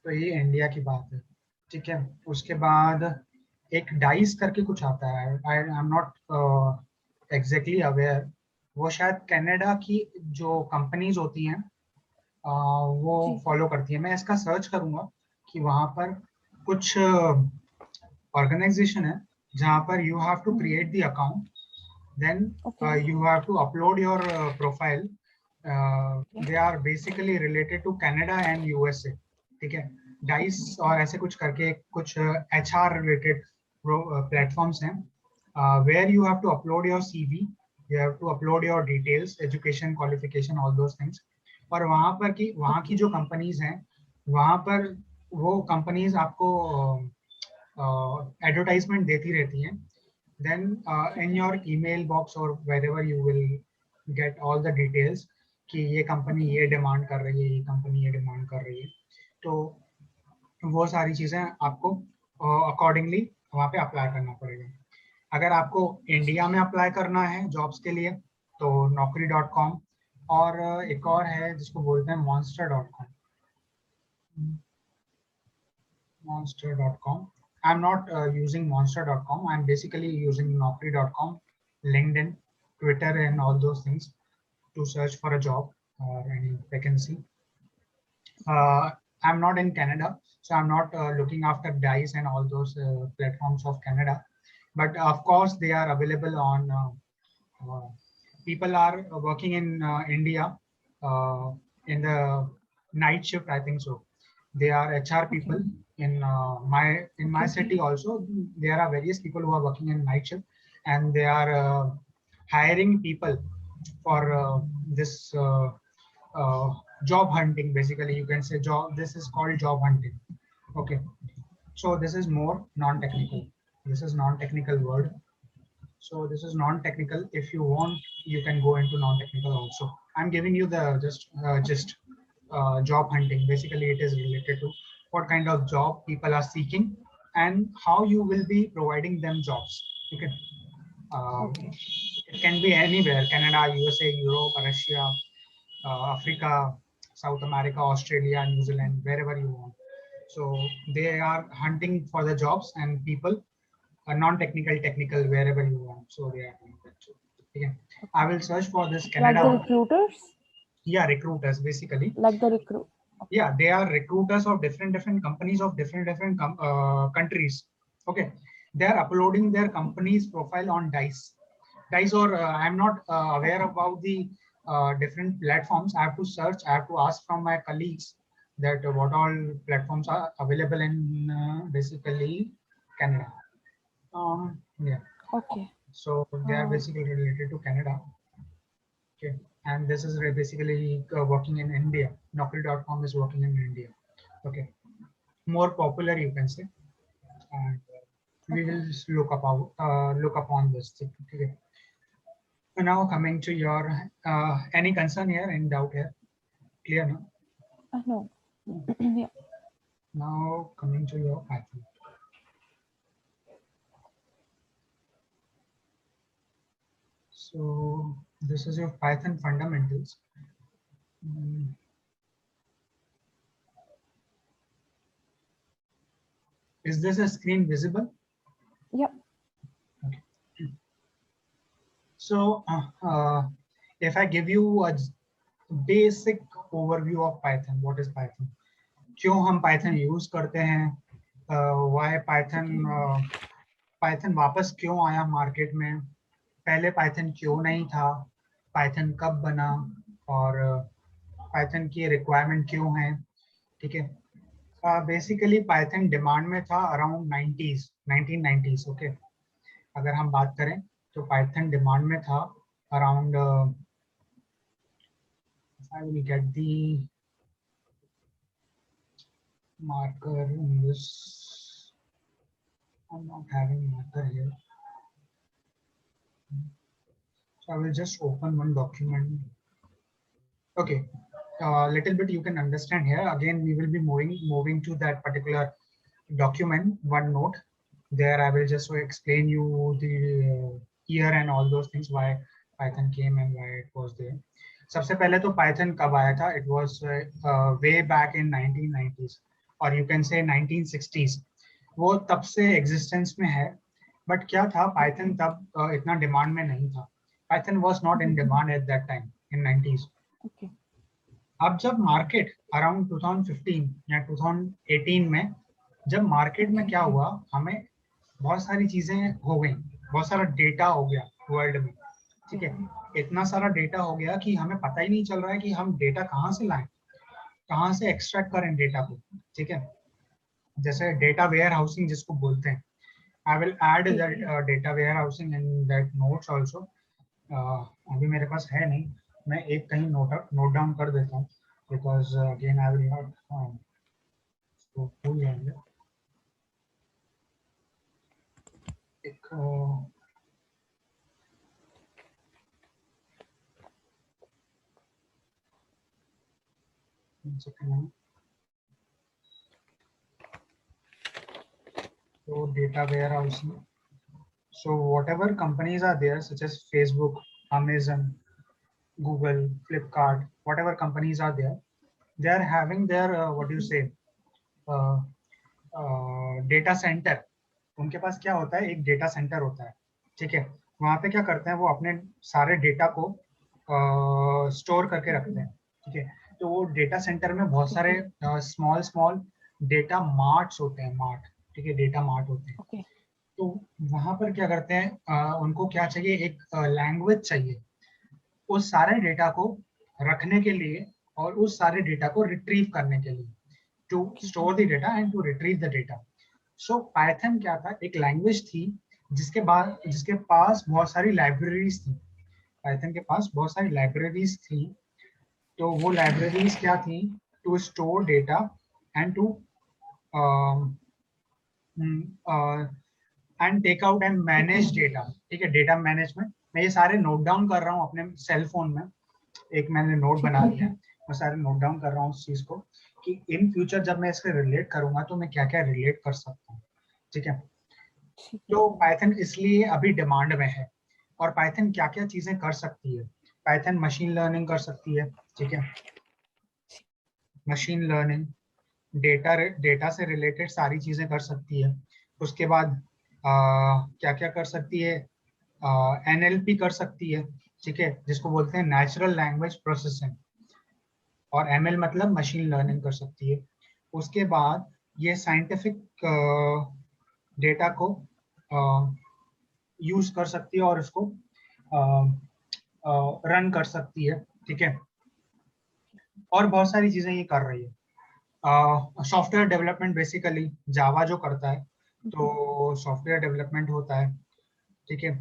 तो ये इंडिया की बात है। ठीक है, उसके बाद एक डाइस करके कुछ आता है, आई एम नॉट एग्जैक्टली अवेयर, वो शायद कनाडा की जो कंपनीज होती हैं वो जी फॉलो करती है। मैं इसका सर्च करूंगा कि वहाँ पर कुछ ऑर्गेनाइजेशन है जहाँ पर you have to create the account, then okay you have to upload your profile. They are basically related to Canada and USA. ठीक है, डाइस और ऐसे कुछ करके कुछ HR related platforms हैं, where you have to upload your CV, you have to upload your details, education, qualification, all those things. और वहाँ की जो कंपनीज हैं, वहाँ पर वो कंपनीज आपको एडवर्टाइजमेंट देती रहती हैं। Then in your email box or wherever you will get all the details कि ये कंपनी Okay. ये डिमांड कर रही है, ये कंपनी ये डिमांड कर रही है, तो वो सारी चीजें आपको अकॉर्डिंगली वहाँ पे अप्लाई करना पड़ेगा। अगर आपको इंडिया में अप्लाई करना है जॉब्स के लिए तो naukri.com, और एक और है जिसको बोलते हैं monster.com। monster.com. I'm not using monster.com. I'm basically using naukri.com, LinkedIn, Twitter, and all those things to search for a job or any vacancy. I'm not in Canada, so I'm not looking after Dice and all those platforms of Canada. But of course, they are available on. People are working in India uh, in the night shift, I think so. They are HR people in my Okay. city also. There are various people who are working in night shift, and they are hiring people for this job hunting. Basically, you can say job. This is called job hunting. Okay, so this is more non-technical. This is non-technical word. So this is non-technical. If you want, you can go into non-technical also. I'm giving you the just job hunting. Basically, it is related to what kind of job people are seeking and how you will be providing them jobs. Okay. Okay. It can be anywhere: Canada, USA, Europe, Russia, Africa, South America, Australia, New Zealand, wherever you want. So they are hunting for the jobs and people, non-technical, technical, wherever you want. So they are doing that too. Okay. I will search for this Like Canada. the recruiters? Yeah, recruiters basically. Like the recruit. Okay. Yeah, they are recruiters of different companies of different countries. Okay, they are uploading their company's profile on Dice, or I'm not aware about the different platforms. I have to search. I have to ask from my colleagues that what all platforms are available in basically Canada. Yeah. Okay. So they are basically related to Canada. Okay. And this is basically working in India. Naukri.com is working in India. Okay. More popular, you can say. And we will just look upon this thing. Okay. So now coming to your any concern here, any doubt here? Clear now? No. Yeah. Now coming to your Python. So this is your Python fundamentals. Is this a screen visible? Yep. Okay. So if I give you a basic overview of Python, what is Python? क्यों हम Python use करते हैं? Why Python वापस क्यों आया market में? पहले Python क्यों नहीं था? Python कब बना? और Python की रिक्वायरमेंट क्यों है? ठीक है, बेसिकली Python डिमांड में था अराउंड 1990s। ओके, अगर हम बात करें तो Python डिमांड में था around I will get the marker in this. I'm not having marker here. I will just open one document. Okay, little bit you can understand here. Again, we will be moving to that particular document, OneNote. There, I will just explain you the year and all those things, why Python came and why it was there. सबसे पहले तो Python कब आया था? It was way back in 1990s, or you can say 1960s. वो तब से existence में है. But क्या था? Python तब इतना demand में नहीं था. Python was not in demand at that time in 90s. Okay. अब जब मार्केट अराउंड 2015 या 2018 में जब मार्केट में क्या हुआ, हमें बहुत सारी चीजें हो गई, बहुत सारा डेटा हो गया वर्ल्ड में, ठीक है. इतना सारा डेटा हो गया कि हमें पता ही नहीं चल रहा है कि हम डेटा कहाँ से लाएं, कहाँ से एक्सट्रैक्ट करें डेटा को, ठीक है. जैसे डेटा वेयर हाउसिंग जिसको बोलते हैं. I will add that data warehousing in that notes also. अभी मेरे पास है नहीं, मैं एक कहीं नोट डाउन कर देता हूँ, because again I will not तो भूल जाएंगे. एक second. So data warehousing. So whatever companies are there, such as Facebook, Amazon, Google, Flipkart, whatever companies are there, they are having their what do you say, data center. उनके पास क्या होता है, एक data centre होता है, ठीक है. वहाँ पे क्या करते हैं, वो अपने सारे डेटा को स्टोर करके रखते हैं, ठीक है. तो वो डेटा सेंटर में बहुत सारे स्मॉल डेटा मार्ट्स होते हैं, मार्ट, ठीक है, डेटा मार्ट होते हैं. Okay. तो वहां पर क्या करते हैं, उनको क्या चाहिए, एक लैंग्वेज चाहिए उस सारे डेटा को रखने के लिए और उस सारे डेटा को रिट्रीव करने के लिए, to store the data and to retrieve the data. So Python क्या था, एक लैंग्वेज थी जिसके पास बहुत सारी लाइब्रेरीज थी. पाइथन के पास बहुत सारी लाइब्रेरीज थी. तो वो लाइब्रेरीज क्या थी, to store data and to and take out and manage data, ठीक है. Data management. मैं ये सारे नोट डाउन कर रहा हूँ अपने सेल फोन में, एक मैंने नोट बना लिया, मैं सारे नोट डाउन कर रहा हूँ उस चीज को कि इन फ्यूचर जब मैं इससे रिलेट करूंगा तो मैं क्या क्या रिलेट कर सकता हूँ, ठीक है. तो पाइथन इसलिए अभी डिमांड में है. और पाइथन क्या क्या चीजें कर सकती है, पाइथन मशीन लर्निंग कर सकती है, ठीक है. मशीन लर्निंग, डेटा से रिलेटेड सारी चीजें कर सकती है. उसके बाद क्या क्या कर सकती है, NLP कर सकती है, ठीक है, जिसको बोलते हैं नेचुरल लैंग्वेज प्रोसेसिंग. और ML मतलब मशीन लर्निंग कर सकती है. उसके बाद ये साइंटिफिक डेटा को यूज कर सकती है और इसको रन कर सकती है, ठीक है. और बहुत सारी चीजें ये कर रही है. सॉफ्टवेयर डेवलपमेंट, बेसिकली जावा जो करता है, तो सॉफ्टवेयर डेवलपमेंट होता है, ठीक है,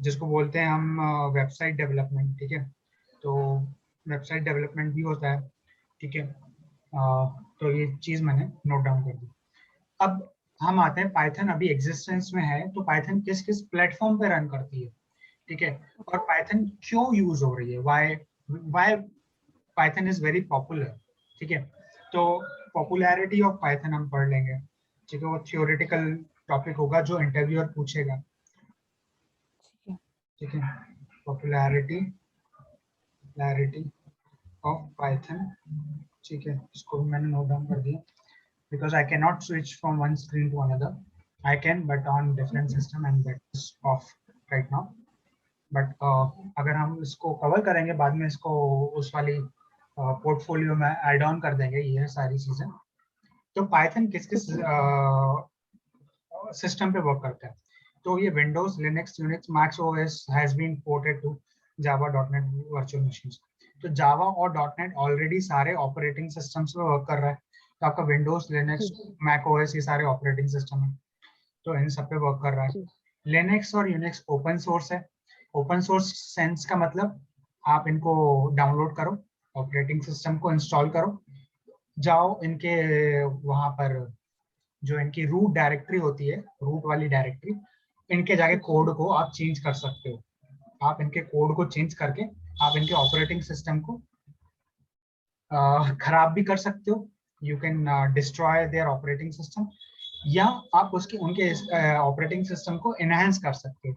जिसको बोलते हैं हम वेबसाइट डेवलपमेंट, ठीक है. तो वेबसाइट डेवलपमेंट भी होता है, ठीक है. तो ये चीज मैंने नोट डाउन कर दी. अब हम आते हैं, पाइथन अभी एग्जिस्टेंस में है, तो पाइथन किस किस प्लेटफॉर्म पे रन करती है, ठीक है, और पाइथन क्यों यूज हो रही है, why Python is very popular, ठीक है. तो पॉपुलैरिटी ऑफ पाइथन हम पढ़ लेंगे, ठीक है. वो थियोरेटिकल टॉपिक होगा जो इंटरव्यूअर पूछेगा, ठीक है. पॉपुलैरिटी ऑफ पाइथन, ठीक है. इसको भी मैंने नोट डाउन कर दिया, because I cannot switch from one screen to another. I can, but on different system, and that's off right now. But अगर हम इसको कवर करेंगे बाद में, इसको उस वाली पोर्टफोलियो में ऐड ऑन कर देंगे ये सारी चीजें. तो पाइथन किस किस सिस्टम पे वर्क करता है, तो ये Windows, Linux, Unix, Mac OS has been ported to java.net virtual machines. तो जावा और .NET ऑलरेडी सारे ऑपरेटिंग सिस्टम्स पे वर्क कर रहा है. तो आपका विंडोज, लिनक्स, मैक ओएस ये सारे ऑपरेटिंग सिस्टम है, तो इन सब पे वर्क कर रहा है. लिनक्स और यूनिक्स ओपन सोर्स है. ओपन सोर्स सेंस का मतलब आप इनको डाउनलोड करो, ऑपरेटिंग सिस्टम को इंस्टॉल करो, जाओ इनके वहां पर जो इनकी रूट डायरेक्टरी होती है, रूट वाली डायरेक्टरी, इनके जाके कोड को आप चेंज कर सकते हो, आप इनके कोड को चेंज करके आप इनके ऑपरेटिंग सिस्टम को खराब भी कर सकते हो. You can destroy there operating system, या आप उनके ऑपरेटिंग सिस्टम को एनहांस कर सकते हो,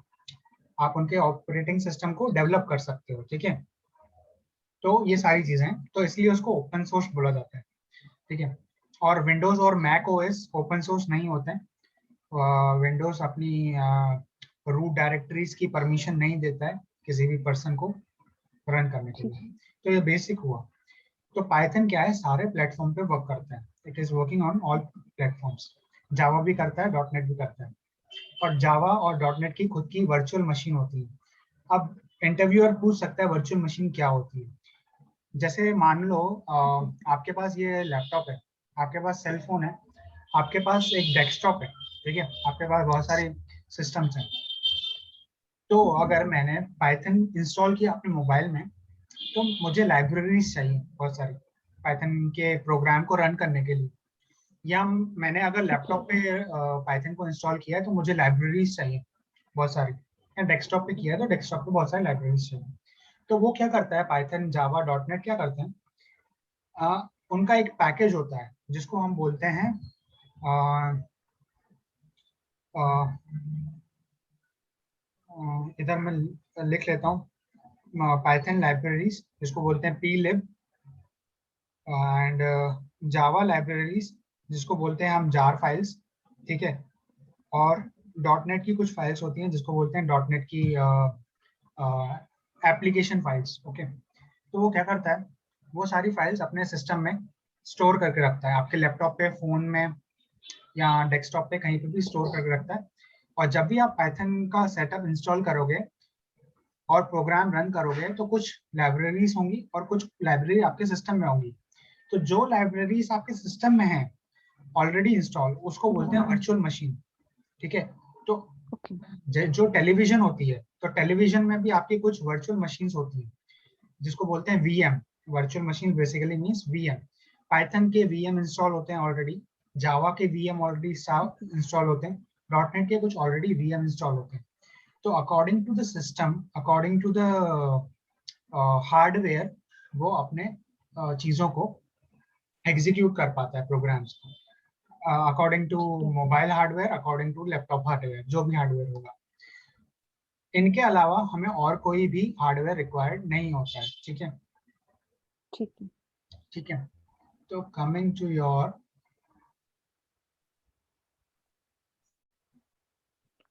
आप उनके ऑपरेटिंग सिस्टम को डेवलप कर सकते हो. ठीक है, तो ये सारी चीजें हैं, तो इसलिए उसको ओपन सोर्स बोला जाता है. ठीक है, और विंडोज और मैक ओएस ओपन सोर्स नहीं होते हैं. विंडोज अपनी रूट डायरेक्टरीज की परमिशन नहीं देता है किसी भी पर्सन को रन करने के लिए. तो ये बेसिक हुआ. तो पाइथन क्या है, सारे प्लेटफॉर्म पे वर्क करता है. It is working on all platforms. Java भी करता है, डॉट नेट भी करता है, और जावा और डॉट नेट की खुद की वर्चुअल मशीन होती है. अब इंटरव्यूअर पूछ सकता है वर्चुअल मशीन क्या होती है. जैसे मान लो आपके पास ये लैपटॉप है, आपके पास सेल फोन है, आपके पास एक डेस्कटॉप है. ठीक है, आपके पास बहुत सारे सिस्टम्स हैं. तो अगर मैंने पाइथन इंस्टॉल किया अपने मोबाइल में, तो मुझे लाइब्रेरीज चाहिए बहुत सारी पाइथन के प्रोग्राम को रन करने के लिए. या मैंने अगर लैपटॉप पे पाइथन को इंस्टॉल किया है तो मुझे लाइब्रेरीज चाहिए बहुत सारी. या डेस्कटॉप पे किया है तो डेस्कटॉप पे बहुत सारी लाइब्रेरीज चाहिए. तो वो क्या करता है, पाइथन जावा डॉट नेट क्या करते हैं, उनका एक पैकेज होता है जिसको हम बोलते हैं इधर मैं लिख लेता हूँ, पाइथन लाइब्रेरीज जिसको बोलते हैं plib, एंड जावा लाइब्रेरीज जिसको बोलते हैं हम जार फाइल्स. ठीक है, और डॉट नेट की कुछ फाइल्स होती हैं जिसको बोलते हैं डॉट नेट की एप्लीकेशन फाइल्स. ओके, तो वो क्या करता है, वो सारी फाइल्स अपने सिस्टम में स्टोर करके रखता है, आपके लैपटॉप पे, फोन में, या डेस्कटॉप पे कहीं पे भी स्टोर करके रखता है. और जब भी आप पाइथन का सेटअप इंस्टॉल करोगे और प्रोग्राम रन करोगे तो कुछ लाइब्रेरीज होंगी और कुछ लाइब्रेरी आपके सिस्टम में होंगी. तो जो लाइब्रेरीज आपके सिस्टम में है ऑलरेडी इंस्टॉल, उसको बोलते हैं वर्चुअल मशीन. ठीक है, तो जो टेलीविजन होती है, तो टेलीविजन में भी आपकी कुछ वर्चुअल मशीन्स होती हैं जिसको बोलते हैं VM. Virtual machine basically means VM. Python के वीएम इंस्टॉल होते हैं ऑलरेडी, जावा के वीएम ऑलरेडी इंस्टॉल होते हैं, डॉट नेट के कुछ ऑलरेडी वीएम इंस्टॉल होते हैं. तो according to the system, according to the hardware, वो अपने चीजों को एग्जीक्यूट कर पाता है, प्रोग्राम्स को, according to mobile hardware, according to laptop hardware, जो भी हार्डवेयर होगा. इनके अलावा हमें और कोई भी हार्डवेयर रिक्वायर्ड नहीं होता है. ठीक है, ठीक है. ठीक है. तो coming to your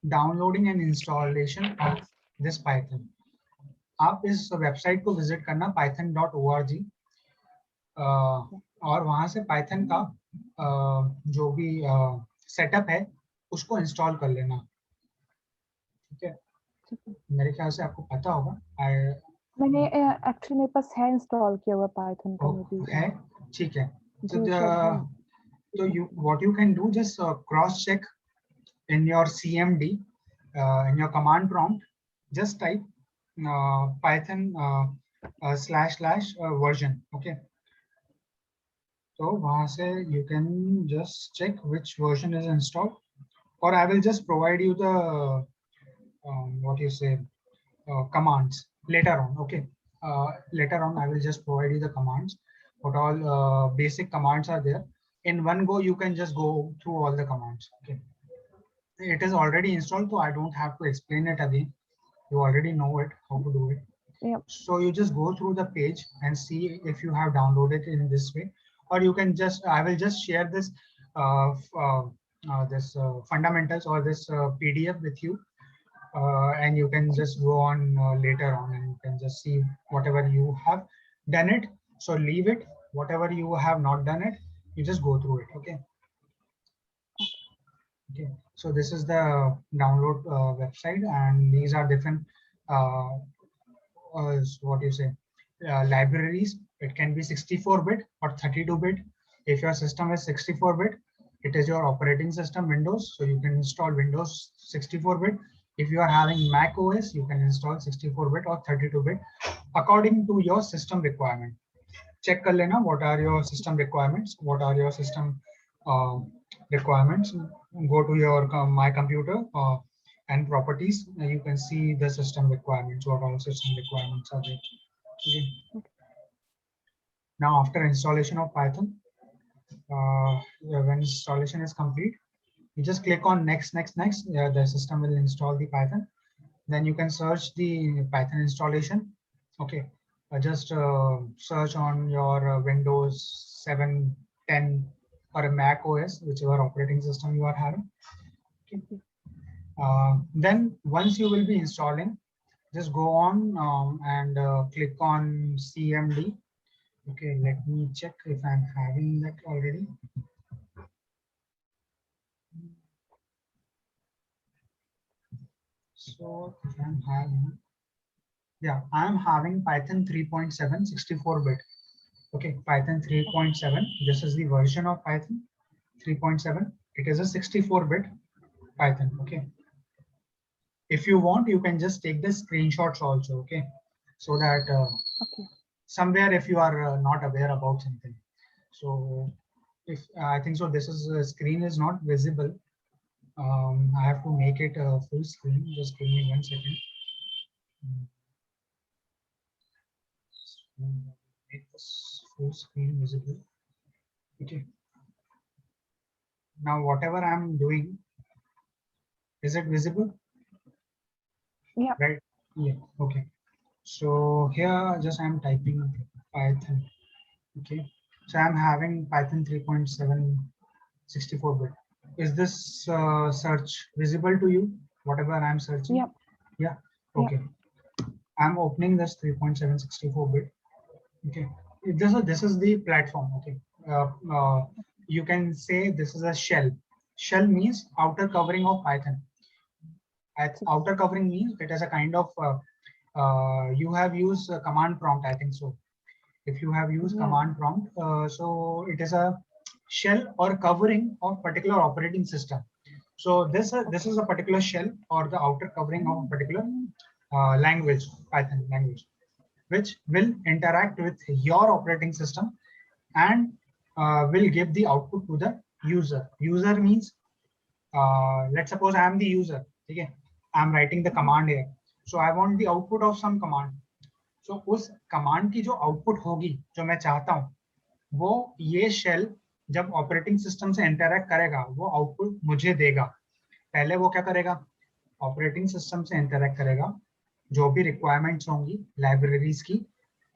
downloading and installation of this Python, आप इस वेबसाइट को विजिट करना python.org, और वहां से पाइथन का जो भी सेटअप है उसको इंस्टॉल कर लेना. ठीक है, मेरे ख्याल से आपको पता होगा. मैंने एक्चुअली मेरे पास है इंस्टॉल किया हुआ पाइथन का भी है. ठीक है, जी सर. तो what you can do, just cross check in your CMD, in your command prompt, just type python / version. Okay, so वहाँ से you can just check which version is installed, or I will just provide you the what you say commands later on. Okay, later on I will just provide you the commands, what all basic commands are there. In one go you can just go through all the commands. Okay, it is already installed, so I don't have to explain it again. You already know it, how to do it. Yep. So you just go through the page and see if you have downloaded it in this way, or you can just, I will just share this fundamentals or this PDF with you, and you can just go on later on and you can just see whatever you have done it. So leave it, whatever you have not done it, you just go through it. Okay. Okay, so this is the download website, and these are different what you say libraries. It can be 64-bit or 32-bit. If your system is 64-bit, it is your operating system Windows, so you can install Windows 64-bit. If you are having Mac OS, you can install 64-bit or 32-bit according to your system requirement. Check kar lena what are your system requirements, what are your system requirements. Go to your my computer and properties, you can see the system requirements, what all system requirements are there. Okay. Now after installation of Python, when installation is complete, you just click on next. The system will install the Python. Then you can search the Python installation. Okay, just search on your Windows 7, 10, or a Mac OS, whichever operating system you are having. Okay. Then once you will be installing, just go on and click on CMD. Okay, let me check if I'm having that already. So if I'm having, yeah, I'm having Python 3.7 64-bit. Okay, Python 3.7. This is the version of Python 3.7. It is a 64-bit Python. Okay. If you want, you can just take the screenshots also. Okay, so that Okay. somewhere if you are not aware about something. So if I think so, this is screen is not visible. I have to make it a full screen. Just give me 1 second. Make this full screen visible. Okay. Now whatever I'm doing, is it visible? Yeah. Right. Yeah. Okay. So here just I'm typing Python. Okay. So I'm having Python 3.7 64-bit. Is this search visible to you? Whatever I'm searching? Yeah. Yeah. Okay. I'm opening this 3.7 64-bit. Okay. This is the platform. Okay. You can say this is a shell. Shell means outer covering of Python. Outer covering means it is a kind of you have used command prompt, I think so. If you have used command prompt, so it is a shell or covering of particular operating system. So this is a particular shell or the outer covering of a particular language, Python language, which will interact with your operating system and will give the output to the user. User means let's suppose I am the user. Okay, I'm writing the command here. So I want the output of some command. So उस command की जो output होगी, जो मैं चाहता हूँ, वो ये shell जब operating system से interact करेगा, वो output मुझे देगा. पहले वो क्या करेगा? Operating system से interact करेगा, जो भी requirements होंगी libraries की,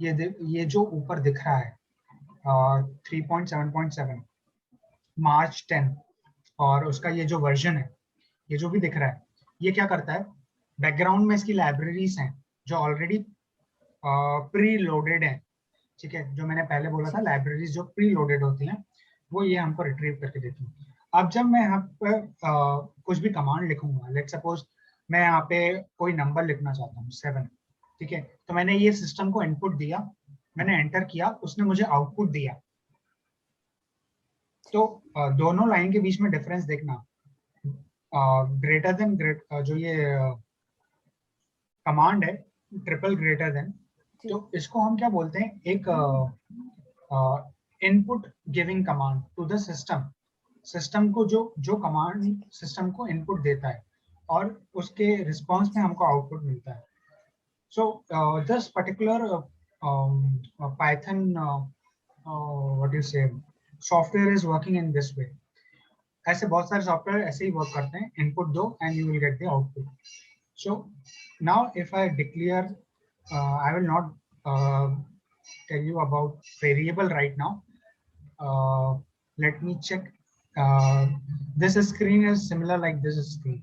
ये जो ऊपर दिख रहा है 3.7.7 March 10 और उसका ये जो वर्जन है, ये जो भी दिख रहा है, ये क्या करता है? बैकग्राउंड में इसकी लाइब्रेरीज हैं जो ऑलरेडी प्री लोडेड है. ठीक है, जो मैंने पहले बोला था लाइब्रेरीज जो प्री लोडेड होती हैं वो ये हमको रिट्रीव करके देती हैं. अब जब मैं यहाँ पर कुछ भी कमांड लिखूंगा, लेट सपोज मैं यहाँ पे कोई नंबर लिखना चाहता हूँ 7. ठीक है, तो मैंने ये सिस्टम को इनपुट दिया, मैंने एंटर किया, उसने मुझे आउटपुट दिया. तो दोनों लाइन के बीच में डिफरेंस देखना. ग्रेटर देन जो ये कमांड है ट्रिपल ग्रेटर देन, तो इसको हम क्या बोलते हैं? एक input giving command to the system. System को जो कमांड सिस्टम को इनपुट देता है और उसके रिस्पांस में हमको आउटपुट मिलता है. So this particular Python what you say software is working in this way. ऐसे बहुत सारे सॉफ्टवेयर ऐसे ही वर्क करते हैं, इनपुट दो and you will get the output. So now if I declare, I will not tell you about variable right now. Let me check. This screen is similar like this screen.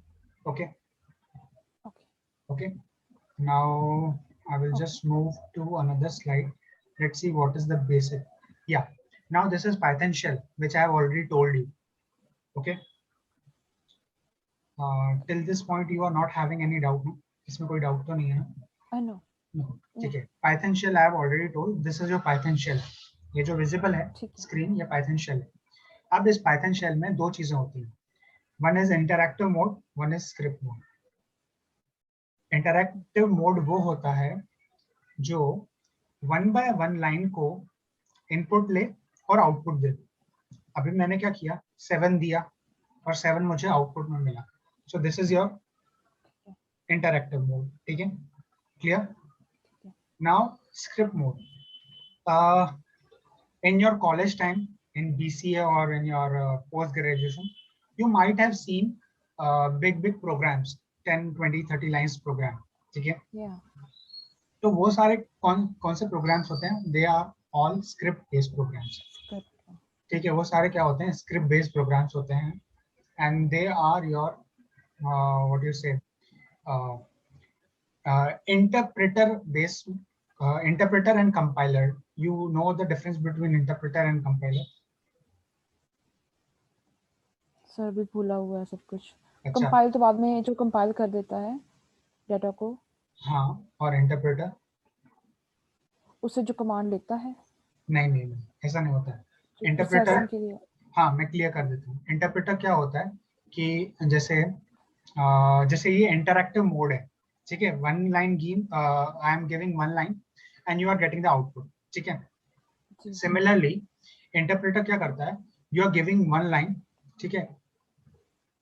Okay. Okay. Now I will just move to another slide. Let's see what is the basic. Yeah. Now this is Python shell, which I have already told you. Okay. Till this point you are not having any doubt, no? इसमें कोई doubt तो नहीं है ना? No. ठीक है. Python shell I have already told. This is your Python shell. ये जो visible है screen, ये Python shell है. अब इस Python shell में दो चीजें होती हैं. One is interactive mode, one is script mode. Interactive mode वो होता है जो 1 by 1 लाइन को इनपुट ले और आउटपुट दे. अभी मैंने क्या किया? 7 दिया और 7 मुझे आउटपुट में मिला. So this is your interactive mode. ठीक है, clear? Now script mode. In your college time, in BCA or in your post graduation, you might have seen big programs, 10, 20, 30 lines program. ठीक है, Yeah. तो वो सारे कौन से प्रोग्राम्स होते हैं? They are all script based programs. Script. ठीक है, वो सारे क्या होते हैं? स्क्रिप्ट बेस्ड प्रोग्राम्स होते हैं. And they are your what you say interpreter based, interpreter and compiler. You know the difference between interpreter and compiler? Sir अभी भूला हुआ है सब कुछ. अच्छा, कंपाइल तो बाद में जो कंपाइल कर देता है डाटा को, हाँ, और इंटरप्रेटर? उससे जो कमांड लेता है. नहीं, ऐसा नहीं होता है. इंटरप्रेटर, प्रोसेसिंग के लिए. हाँ, मैं क्लियर कर देता हूँ. इंटरप्रेटर क्या होता है कि जैसे ये इंटरैक्टिव मोड है. ठीक है, one line game, I am giving one line and you are getting the output. ठीक है, जी. सिमिलरली इंटरप्रेटर क्या करता है? You are giving one line. ठीक है,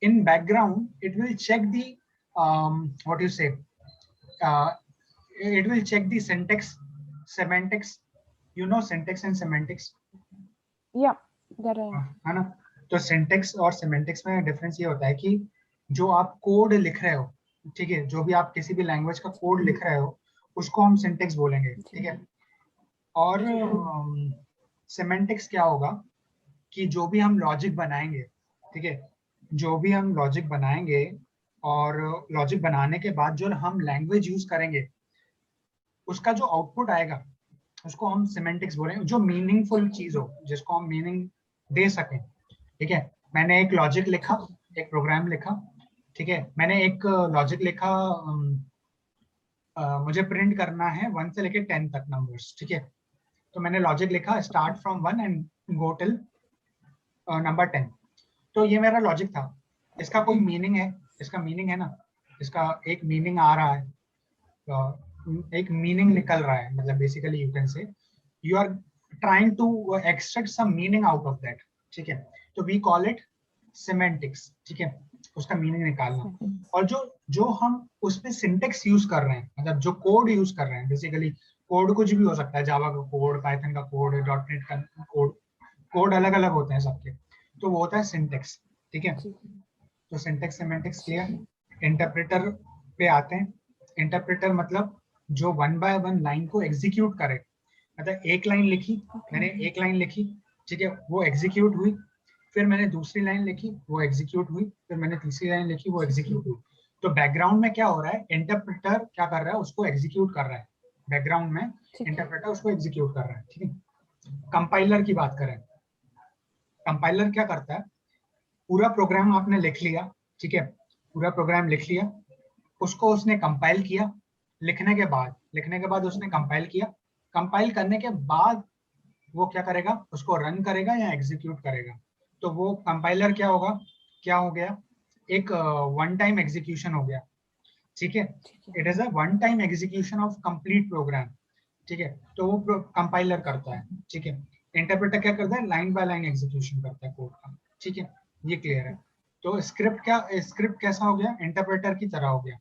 in background it will check the what you say, it will check the syntax, semantics. You know syntax and semantics? या that है ना? तो सिंटेक्स और सेमेंटिक्स में डिफरेंस ये होता है कि जो आप कोड लिख रहे हो, ठीक है, जो भी आप किसी भी लैंग्वेज का कोड लिख रहे हो उसको हम सिंटेक्स बोलेंगे. ठीक है, और सेमेंटिक्स क्या होगा कि जो भी हम लॉजिक बनाएंगे, ठीक है, जो भी हम लॉजिक बनाएंगे और लॉजिक बनाने के बाद जो हम लैंग्वेज यूज करेंगे उसका जो आउटपुट आएगा उसको हम सिमेंटिक्स बोलेंगे. जो मीनिंगफुल चीज हो, जिसको हम मीनिंग दे सकें. ठीक है, मैंने एक लॉजिक लिखा, एक प्रोग्राम लिखा. ठीक है, मैंने एक लॉजिक लिखा, मुझे प्रिंट करना है 1 से लेके 10 तक नंबर्स. ठीक है, तो मैंने लॉजिक लिखा start from 1 and go till number 10. तो ये मेरा लॉजिक था. इसका कोई मीनिंग है? इसका मीनिंग है ना, इसका एक मीनिंग आ रहा है, एक मीनिंग निकल रहा है. मतलब basically you can say you are trying to extract some meaning out of that. ठीक है, तो वी कॉल इट सिमेंटिक्स. ठीक है, उसका मीनिंग निकालना. और जो हम उसमें सिंटेक्स यूज कर रहे हैं, मतलब जो कोड यूज कर रहे हैं, बेसिकली कोड कुछ भी हो सकता है, जावा का कोड, पाइथन का कोड, डॉटनेट का कोड अलग अलग होते हैं सबके, तो वो होता है सिंटेक्स. ठीक है, तो सिंटेक्स सिमेंटिक्स क्लियर. इंटरप्रेटर पे आते हैं. इंटरप्रेटर मतलब जो 1 बाय 1 लाइन को एग्जीक्यूट करे. मतलब एक लाइन लिखी, मैंने एक लाइन लिखी, ठीक है, वो एग्जीक्यूट हुई. फिर मैंने दूसरी लाइन लिखी, वो एग्जीक्यूट हुई. फिर मैंने तीसरी लाइन लिखी, वो एग्जीक्यूट हुई. तो बैकग्राउंड में क्या हो रहा है? इंटरप्रेटर क्या कर रहा है? उसको एग्जीक्यूट कर रहा है. बैकग्राउंड में इंटरप्रेटर उसको एग्जीक्यूट कर रहा है. ठीक है, कंपाइलर की बात करें, कंपाइलर क्या करता है? पूरा प्रोग्राम आपने लिख लिया. ठीक है, पूरा प्रोग्राम लिख लिया, उसको उसने कंपाइल किया. लिखने के बाद उसने कंपाइल किया. कंपाइल करने के बाद वो क्या करेगा? उसको रन करेगा या एग्जीक्यूट करेगा. तो वो कंपाइलर क्या होगा? क्या हो गया? एक वन टाइम एग्जीक्यूशन हो गया. ठीक है, it is a one time execution of complete program. ठीक है, तो वो कंपाइलर करता है. ठीक है, इंटरप्रेटर क्या करता है? लाइन बाय लाइन एग्जीक्यूशन करता है कोड का. ठीक है, ये क्लियर है. तो स्क्रिप्ट कैसा हो गया? इंटरप्रेटर की तरह हो गया.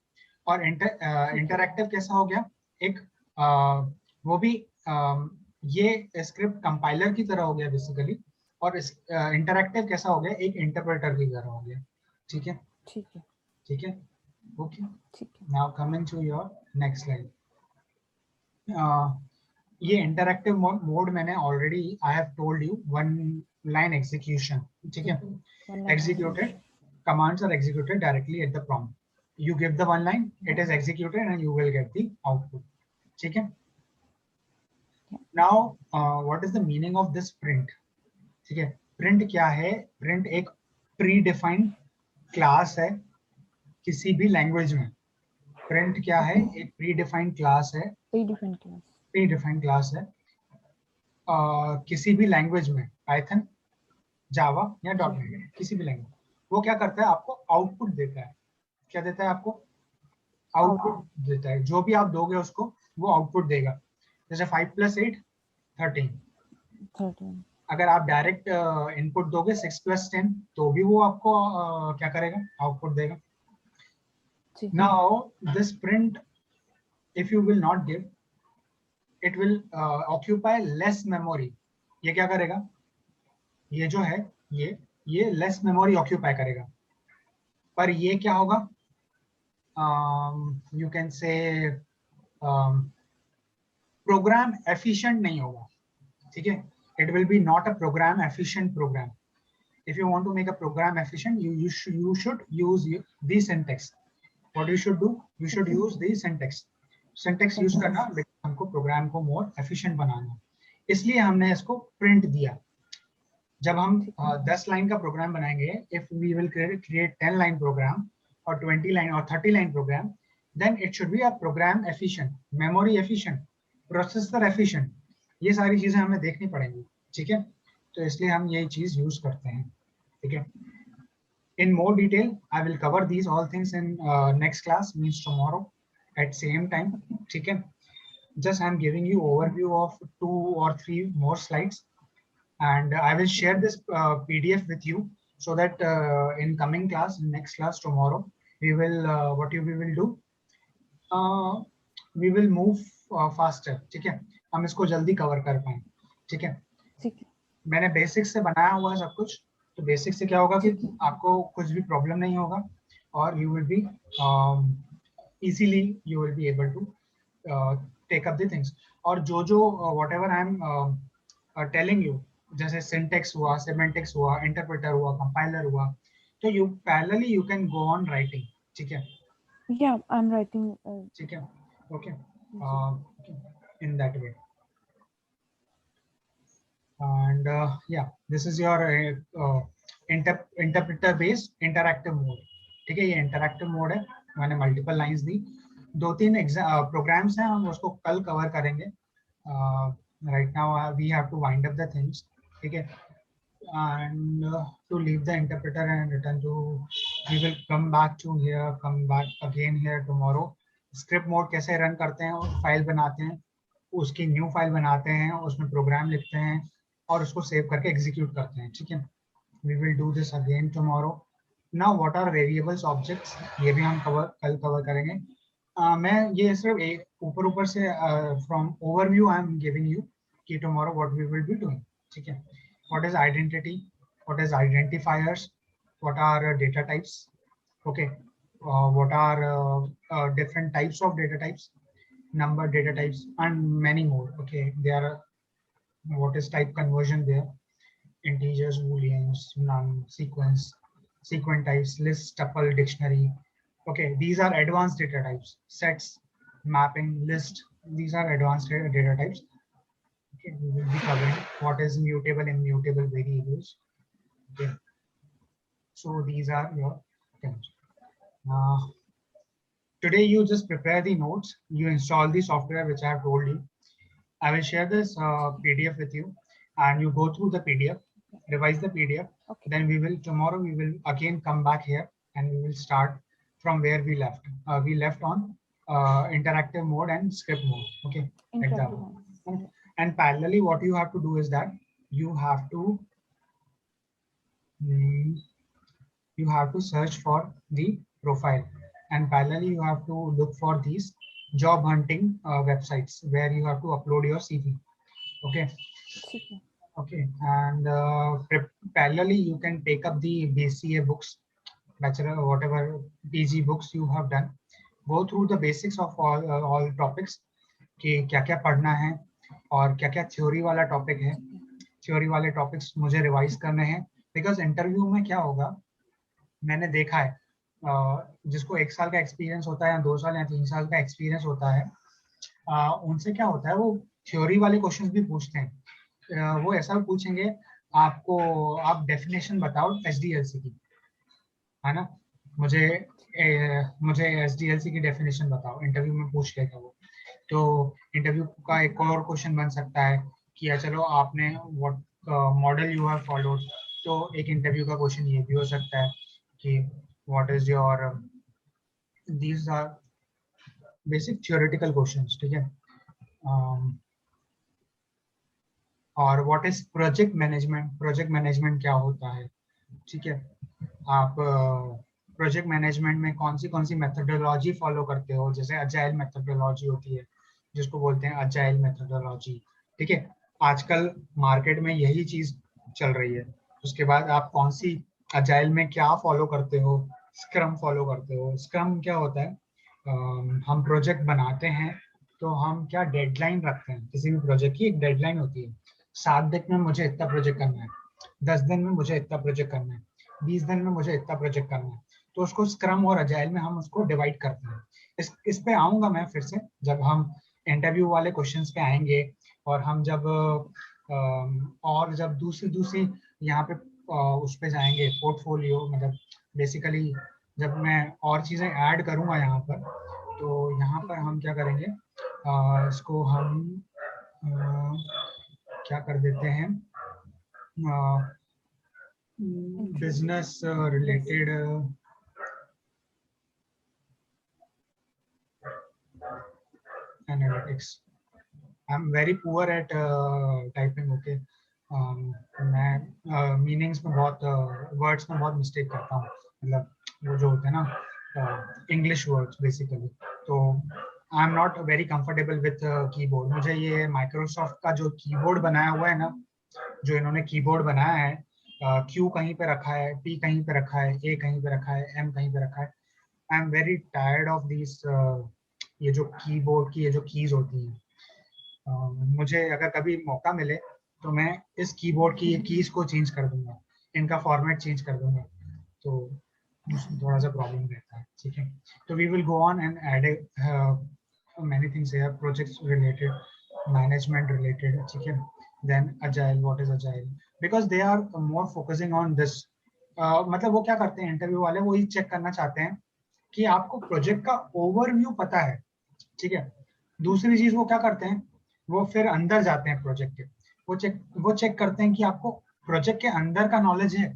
और इंटरैक्टिव कैसा हो गया? एक वो भी ये स्क्रिप्ट कंपाइलर की तरह हो गया बेसिकली. और इंटरैक्टिव कैसा हो गया? एक इंटरप्रेटर की तरह हो गया. ठीक है, ठीक है, okay. Now coming to your next slide. ये इंटरैक्टिव मोड मैंने already I have told you, one line execution. ठीक है, executed, commands are executed directly at the prompt. You give the one line, it is executed and you will get the output. ठीक है, now what is the meaning of this print? ठीक है, print क्या है? print एक predefined class है किसी भी लैंग्वेज में. print क्या है? एक predefined class है. predefined class है किसी भी लैंग्वेज में, पाइथन, जावा या डॉटनेट, किसी भी लैंग्वेज. वो क्या करता है? आपको आउटपुट देता है. क्या देता है आपको? आउटपुट देता है. जो भी आप दोगे उसको वो आउटपुट देगा. जैसे 5 + 8 13. अगर आप डायरेक्ट इनपुट दोगे 6 + 10 तो भी वो आपको क्या करेगा? आउटपुट देगा. जी Now this print, if you will not give, it will occupy less memory. ये क्या करेगा, ये जो है ये लेस मेमोरी ऑक्यूपाई करेगा, पर ये क्या होगा, you can say program efficient नहीं होगा, ठीक है. It will be not a program efficient program. If you want to make a program efficient, you should use the syntax. What you should do, you should use the syntax. Syntax use करना because हमको programme को more efficient बनाना, इसलिए हमने इसको print दिया. जब हम 10 line का प्रोग्राम बनाएंगे, if we will create 10 line program or 20 line or 30 line program, then it should be a program efficient, memory efficient, processor efficient. ये सारी चीजें हमें देखनी पड़ेंगी, ठीक है. तो इसलिए हम यही चीज यूज करते हैं, ठीक है. In more detail, I will cover these all things in next class, means tomorrow at same time, ठीक है. Just I'm giving you overview of 2 or 3 more slides, and I will share this PDF with you, so that in coming class, next class tomorrow, we will we will do, we will move faster, ठीक है. हम इसको जल्दी cover कर पाएं, ठीक है. ठीक है. मैंने बेसिक्स से बनाया हुआ है सब कुछ, तो बेसिक से क्या होगा कि आपको कुछ भी प्रॉब्लम नहीं होगा, और you will be easily you will be able to take up the things. और जो whatever I am telling you, जैसे सिंटेक्स हुआ, सेमेंटिक्स हुआ, इंटरप्रेटर हुआ, कंपाइलर हुआ, तो you parallelly you can go on writing, ठीक है. Yeah, I'm writing. ठीक है, okay, in that way. And yeah, this is your interpreter based interactive mode, ठीक है. ये interactive mode है, मैंने multiple lines दी. 2-3 programs हैं, हम उसको कल cover करेंगे. Right now we have to wind up the things, ठीक है. And to leave the interpreter and return to, we will come back again here tomorrow. Script mode कैसे रन करते हैं, और फाइल बनाते हैं, उसकी न्यू फाइल बनाते हैं, उसमें प्रोग्राम लिखते हैं, और उसको सेव करके एग्जीक्यूट करते हैं, ठीक है. We will do this again tomorrow. Now what are variables, objects, ये भी हम कल कवर करेंगे. मैं ये सिर्फ एक ऊपर से from overview I am giving you कि tomorrow what we will be doing, ठीक है. What is identity, what is identifiers, what are data types, okay, what are different types of data types, number data types, and many more, okay. There are, what is type conversion there, integers, booleans, none, sequence types, list, tuple, dictionary, okay. These are advanced data types. Sets, mapping, list, these are advanced data types, okay. We will be covering what is mutable, immutable variables, okay. So these are your things. Today you just prepare the notes, you install the software which I have told you. I will share this PDF with you, and you go through the PDF, revise the PDF. Okay. Then tomorrow we will again come back here, and we will start from where we left. We left on interactive mode and script mode, okay. Like that. Interactive mode. And parallelly what you have to do is that you have to search for the profile, and parallelly you have to look for these job hunting websites where you have to upload your CV, okay. Okay. And parallelly you can take up the BCA books, bachelor or whatever PG books you have done. Go through the basics of all topics, कि क्या क्या पढ़ना है और क्या क्या theory वाला topic है. थ्योरी वाले टॉपिक्स मुझे रिवाइज करने हैं, बिकॉज इंटरव्यू में क्या होगा, मैंने देखा है, जिसको 1 साल का एक्सपीरियंस होता है, या 2 साल या 3 साल का एक्सपीरियंस होता है, उनसे क्या होता है, वो थ्योरी वाले क्वेश्चंस भी पूछते हैं. वो ऐसा पूछेंगे आपको, आप डेफिनेशन बताओ एसडीएलसी की, है ना. मुझे एसडीएलसी की डेफिनेशन बताओ, इंटरव्यू में पूछ लेगा वो. तो इंटरव्यू का एक और क्वेश्चन बन सकता है कि चलो आपने what model you have followed, तो एक इंटरव्यू का क्वेश्चन ये भी हो सकता है कि what is your these are basic theoretical questions, ठीक है. और what is project management क्या होता है, ठीक है. आप प्रोजेक्ट मैनेजमेंट में कौन सी मेथोडोलॉजी फॉलो करते हो, जैसे अजाइल मेथोडोलॉजी होती है जिसको बोलते हैं अजाइल मेथोडोलॉजी, ठीक है, आजकल मार्केट में यही चीज चल रही है। उसके बाद आप कौन सी अजाइल में क्या फॉलो करते हो, स्क्रम फॉलो करते हो। स्क्रम क्या होता है, हम प्रोजेक्ट बनाते हैं तो हम क्या डेडलाइन रखते हैं, किसी भी प्रोजेक्ट की एक डेडलाइन होती है, 7 दिन में मुझे इतना प्रोजेक्ट करना है, 10 दिन में मुझे इतना प्रोजेक्ट करना है, 20 दिन में मुझे इतना प्रोजेक्ट करना है। तो उसको स्क्रम और अजाइल में हम उसको डिवाइड करते हैं। इस पे आऊंगा मैं फिर से जब हम इंटरव्यू वाले क्वेश्चंस पे आएंगे, और हम जब और जब दूसरी दूसरी यहाँ पे उस पे जाएंगे पोर्टफोलियो, मतलब बेसिकली जब मैं और चीजें ऐड करूंगा यहाँ पर, तो यहाँ पर हम क्या करेंगे, इसको हम क्या कर देते हैं, business related analytics. I am very poor at typing, okay. मैं मीनिंग्स में बहुत वर्ड्स में बहुत मिस्टेक करता हूँ, मतलब वो जो होते हैं ना इंग्लिश वर्ड्स बेसिकली। तो I am not very comfortable with keyboard. मुझे ये माइक्रोसॉफ्ट का जो कीबोर्ड बनाया हुआ है ना, जो इन्होंने कीबोर्ड बनाया है, क्यू कहीं पे रखा है, पी कहीं पे रखा है, ए कहीं पे रखा है, एम कहीं पे रखा है, आई am very tired of this. ये जो कीबोर्ड की ये जो कीज होती हैं, मुझे अगर कभी मौका मिले तो मैं इस कीबोर्ड की ये कीज को चेंज कर दूंगा, इनका फॉर्मेट चेंज कर दूंगा, तो उसमें थोड़ा सा प्रॉब्लम रहता है, ठीक है। तो we will go on and add many things here, projects related, management related, ठीक है। then agile, what is agile, because they are more focusing on this। मतलब वो क्या करते हैं इंटरव्यू वाले, वो ये चेक करना चाहते हैं कि आपको प्रोजेक्ट का ओवरव्यू पता है, ठीक है। दूसरी चीज वो क्या करते हैं, वो फिर अंदर जाते हैं प्रोजेक्ट के, वो चेक करते हैं कि आपको प्रोजेक्ट के अंदर का नॉलेज है।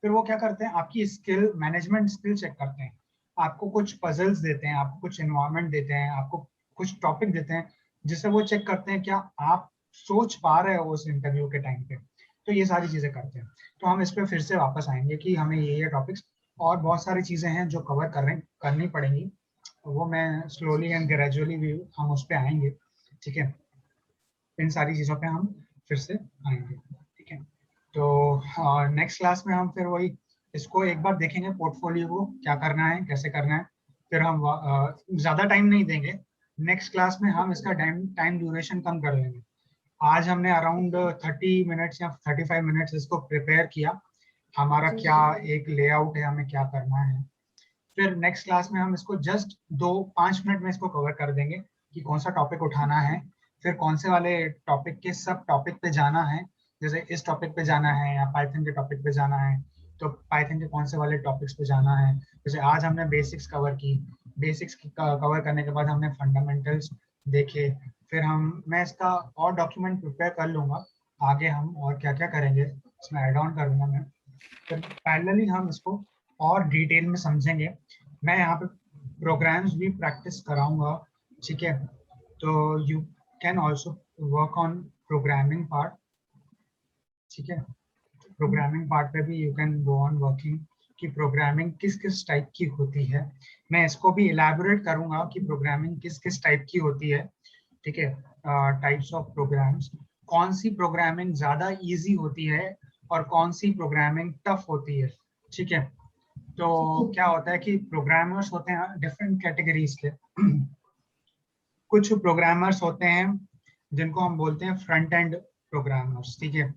फिर वो क्या करते हैं, आपकी स्किल, मैनेजमेंट स्किल चेक करते हैं, आपको कुछ पजल्स देते हैं, आपको कुछ एनवायरनमेंट देते हैं, आपको कुछ टॉपिक देते हैं, जिससे वो चेक करते हैं क्या आप सोच पा रहे हो उस इंटरव्यू के टाइम पे। तो ये सारी चीजें करते हैं। तो हम इस पे फिर से वापस आएंगे कि हमें ये टॉपिक्स और बहुत सारी चीजें हैं जो कवर करनी पड़ेंगी, वो मैं स्लोली एंड ग्रेजुअली भी हम उस पे आएंगे, ठीक है। इन सारी चीज़ों पे हम फिर से आएंगे, ठीक है। तो नेक्स्ट क्लास में हम फिर वही इसको एक बार देखेंगे, पोर्टफोलियो को क्या करना है, कैसे करना है। फिर हम ज़्यादा टाइम नहीं देंगे, नेक्स्ट क्लास में हम इसका टाइम ड्यूरेशन कम कर लेंगे। आज हमने अराउंड 30 मिनट्स या 35 मिनट्स इसको प्रिपेयर किया, हमारा जी। क्या एक लेआउट है, हमें क्या करना है। फिर नेक्स्ट क्लास में हम इसको जस्ट 2-5 मिनट में इसको कवर कर देंगे कि कौन सा टॉपिक उठाना है, फिर कौन से वाले टॉपिक के सब टॉपिक पे जाना है, जैसे इस टॉपिक पे जाना है या पाइथन के टॉपिक पे जाना है, तो पाइथन के कौन से वाले टॉपिक्स पे जाना है। जैसे आज हमने बेसिक्स कवर की, बेसिक्स कवर करने के बाद हमने फंडामेंटल्स देखे, फिर मैं इसका और डॉक्यूमेंट प्रिपेयर कर लूंगा, आगे हम और क्या क्या करेंगे इसमें ऐड ऑन करूंगा मैं, फिर पैरेलली हम इसको और डिटेल में समझेंगे। मैं यहाँ पे प्रोग्राम्स भी प्रैक्टिस कराऊंगा, ठीक है। तो you can also work on programming part, ठीक है। प्रोग्रामिंग पार्ट पे भी you can go on working कि प्रोग्रामिंग किस किस टाइप की होती है। मैं इसको भी इलैबोरेट करूंगा कि प्रोग्रामिंग किस किस टाइप की होती है, ठीक है। टाइप्स ऑफ प्रोग्राम्स, कौन सी प्रोग्रामिंग ज़्यादा इजी होती है और कौन सी प्रोग्रामिंग टफ होती है, ठीक है। तो क्या होता है कि प्रोग्रामर्स होते हैं डिफरेंट कैटेगरीज के। कुछ प्रोग्रामर्स होते हैं जिनको हम बोलते हैं फ्रंट एंड प्रोग्रामर्स, ठीक है।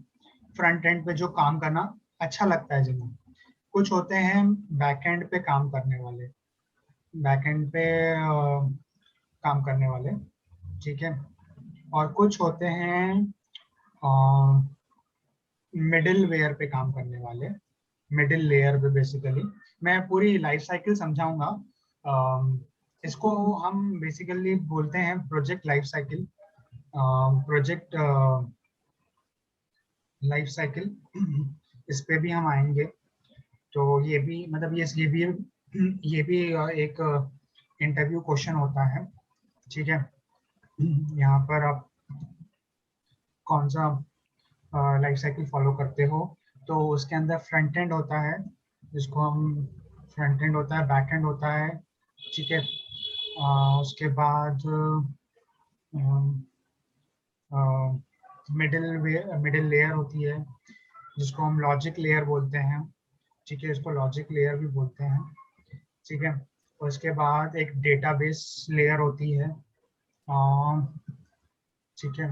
फ्रंट एंड पे जो काम करना अच्छा लगता है जिन्हें। कुछ होते हैं बैक एंड पे काम करने वाले, बैक एंड पे काम करने वाले, ठीक है। और कुछ होते हैं मिडिल वेयर पे काम करने वाले, मिडिल लेयर पे बेसिकली। मैं पूरी लाइफ साइकिल समझाऊंगा। इसको हम बेसिकली बोलते हैं project life cycle, project life cycle. इस पे भी हम आएंगे। तो ये भी मतलब ये भी एक इंटरव्यू क्वेश्चन होता है, ठीक है। यहाँ पर आप कौन सा लाइफ साइकिल फॉलो करते हो, तो उसके अंदर फ्रंट एंड होता है जिसको हम फ्रंट एंड होता है, बैक एंड होता है, ठीक है। उसके बाद मिडिल लेयर होती है जिसको हम लॉजिक लेयर बोलते हैं, ठीक है, इसको लॉजिक लेयर भी बोलते हैं, ठीक है। उसके बाद एक डेटाबेस लेयर होती है, ठीक है।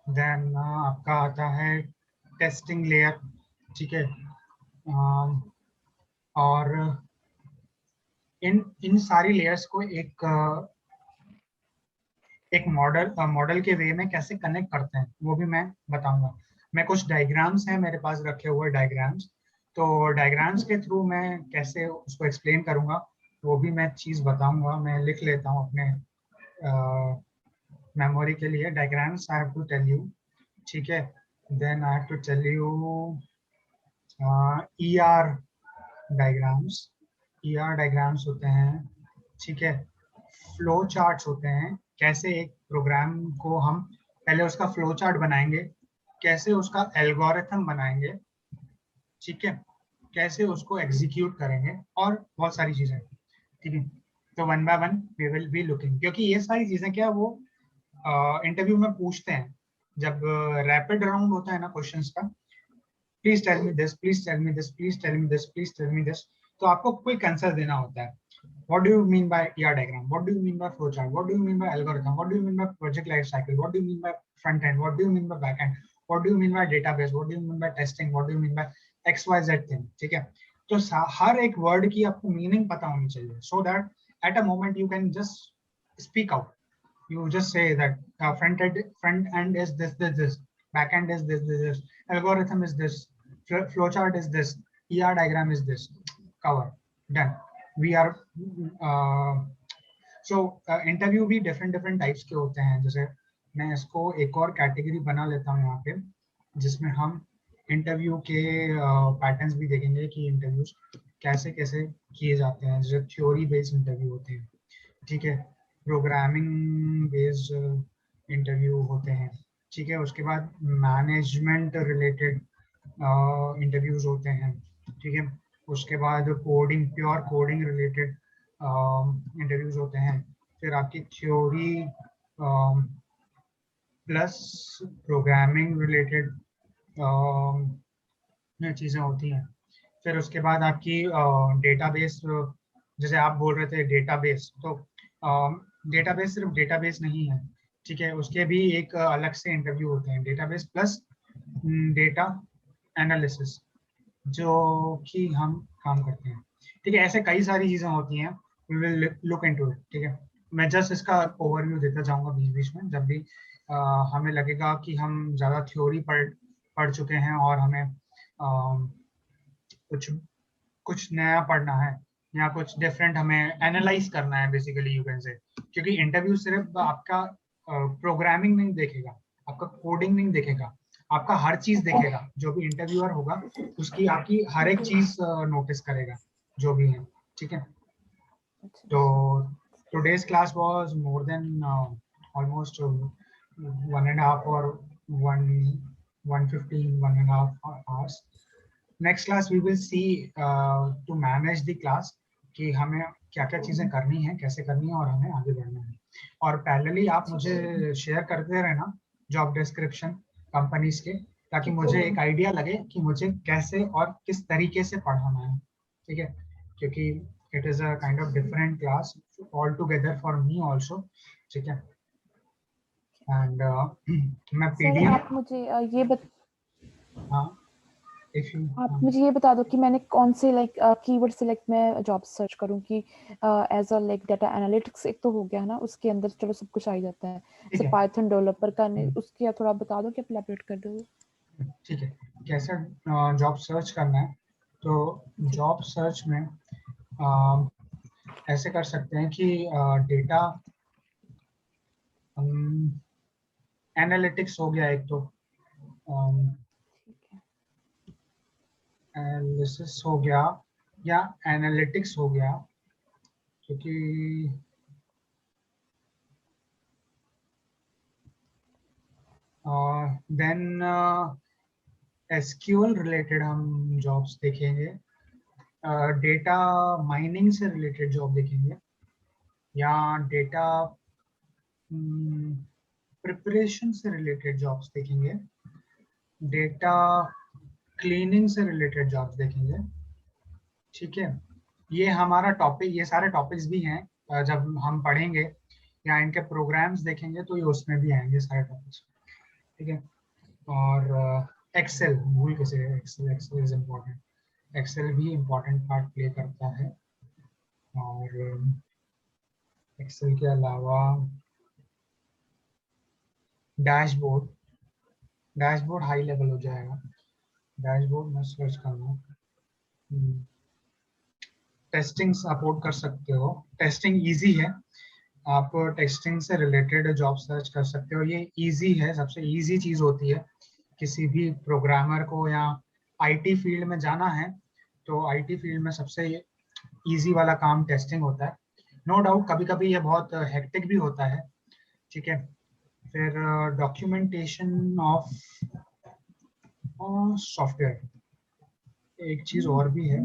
देन आपका आता है टेस्टिंग लेयर, ठीक है। और इन सारी लेयर्स को एक मॉडल के वे में कैसे कनेक्ट करते हैं वो भी मैं बताऊंगा। मैं कुछ डायग्राम्स हैं मेरे पास रखे हुए डायग्राम्स, तो डायग्राम्स के थ्रू मैं कैसे उसको एक्सप्लेन करूंगा वो भी मैं चीज़ बताऊंगा। मैं लिख लेता हूँ अपने मेमोरी के लिए। Diagrams I have to tell you, ठीक है। Then I have to tell you ER diagrams. ER diagrams होते हैं, ठीक है। फ्लो चार्ट्स होते हैं, कैसे एक प्रोग्राम को हम पहले उसका फ्लो चार्ट बनाएंगे, कैसे उसका एल्गोरिथम बनाएंगे, ठीक है, कैसे उसको एग्जीक्यूट करेंगे, और बहुत सारी चीजें, ठीक है। तो one by one we will be looking, क्योंकि ये सारी चीजें क्या वो इंटरव्यू में पूछते हैं जब रैपिड राउंड होता है ना क्वेश्चंस का। Please tell me this, please tell me this, please tell me this, please tell me this, तो आपको क्विक आंसर देना होता है। What do you mean by ER diagram? What do you mean by flowchart? What do you mean by algorithm? What do you mean by project life cycle? What do you mean by front end? What do you mean by back end? What do you mean by database? What do you mean by testing? What do you mean by XYZ thing? ठीक है, तो हर एक word की आपको meaning पता होनी चाहिए, so that at a moment you can just speak out. You just say that front end is this, back end is this, algorithm is this, flowchart is this, ER diagram is this. Cover, done. We are so interview भी different types के होते हैं। जैसे मैं इसको एक और category बना लेता हूँ यहाँ पे, जिसमें हम इंटरव्यू के पैटर्न्स भी देखेंगे कि इंटरव्यूज कैसे कैसे किए जाते हैं। जैसे थ्योरी बेस्ड इंटरव्यू होते हैं, ठीक है, प्रोग्रामिंग बेस्ड इंटरव्यू होते हैं, ठीक है। उसके बाद मैनेजमेंट रिलेटेड इंटरव्यूज होते हैं, ठीक है। उसके बाद coding, pure coding related interviews होते हैं। फिर आपकी थ्योरी प्लस प्रोग्रामिंग रिलेटेड चीज़ें होती हैं। फिर उसके बाद आपकी डेटाबेस, जैसे आप बोल रहे थे डेटाबेस, तो डेटाबेस सिर्फ डेटाबेस नहीं है, ठीक है, उसके भी एक अलग से इंटरव्यू होते हैं, डेटाबेस प्लस डेटा एनालिसिस, जो कि हम काम करते हैं, ठीक है। ऐसे कई सारी चीज़ें होती हैं, we will look into it, ठीक है। मैं जस्ट इसका ओवरव्यू देता जाऊंगा बीच बीच में, जब भी हमें लगेगा कि हम ज़्यादा थ्योरी पढ़ चुके हैं और हमें कुछ कुछ नया पढ़ना है या कुछ डिफरेंट हमें एनालाइज करना है, बेसिकली यू कैन से। क्योंकि इंटरव्यू सिर्फ आपका प्रोग्रामिंग नहीं देखेगा, आपका कोडिंग नहीं देखेगा, आपका हर चीज देखेगा। जो भी इंटरव्यूअर होगा उसकी आपकी हर एक चीज नोटिस करेगा, जो भी है, ठीक है। तो today's class was more than almost 1.5 or 1:15, 1.5 hours. Next class we will see to manage the class कि हमें क्या क्या चीजें करनी है, कैसे करनी है और हमें आगे बढ़ना है। और पैरेलली आप मुझे शेयर करते रहना जॉब डिस्क्रिप्शन कंपनीज के, ताकि मुझे एक आइडिया लगे कि मुझे कैसे और किस तरीके से पढ़ाना है, ठीक है। क्योंकि it is a kind of different class altogether for me also, ठीक है। and मैं सर PDF, आप मुझे हाँ, if you, आप मुझे ये बता दो कि मैंने कौन से लाइक कीवर्ड सिलेक्ट में जॉब सर्च करूं कि as a like data analytics एक तो हो गया ना, उसके अंदर चलो सब कुछ आ ही जाता है, ठीक जैसे है, पाइथन डेवलपर का उसके थोड़ा बता दो कि आप एलैबोरेट कर दो। ठीक है। कैसे जॉब सर्च करना है, तो जॉब सर्च में ऐसे कर सकते हैं कि डेटा एनालिटिक्स हो गया एक तो, ठीक है। एनालिसिस हो गया या एनालिटिक्स हो गया, क्योंकि देन एसक्यूएल रिलेटेड हम जॉब्स देखेंगे, डेटा माइनिंग से रिलेटेड जॉब देखेंगे, या डेटा प्रिपरेशन से रिलेटेड जॉब्स देखेंगे, डेटा क्लीनिंग से रिलेटेड जॉब्स देखेंगे। ठीक है, ये हमारा टॉपिक, ये सारे टॉपिक्स भी हैं, जब हम पढ़ेंगे या इनके प्रोग्राम्स देखेंगे तो ये उसमें भी आएंगे सारे टॉपिक्स। ठीक है, और एक्सेल भूल कैसे, Excel Excel is important, Excel भी इम्पोर्टेंट पार्ट प्ले करता है। और एक्सेल के अलावा डैशबोर्ड, डैशबोर्ड हाई लेवल हो जाएगा, डैशबोर्ड में सर्च करना। टेस्टिंग सपोर्ट कर सकते हो, टेस्टिंग इजी है, आप टेस्टिंग से रिलेटेड जॉब सर्च कर सकते हो, ये इजी है, सबसे इजी चीज़ होती है किसी भी प्रोग्रामर को या आईटी फील्ड में जाना है, तो आईटी फील्ड में सबसे इजी वाला काम टेस्टिंग होता है। नो डाउट कभी कभी ये बहुत हेक्टिक भी होता है। ठीक है, फिर डॉक्यूमेंटेशन ऑफ सॉफ्टवेयर, एक चीज़ और भी है,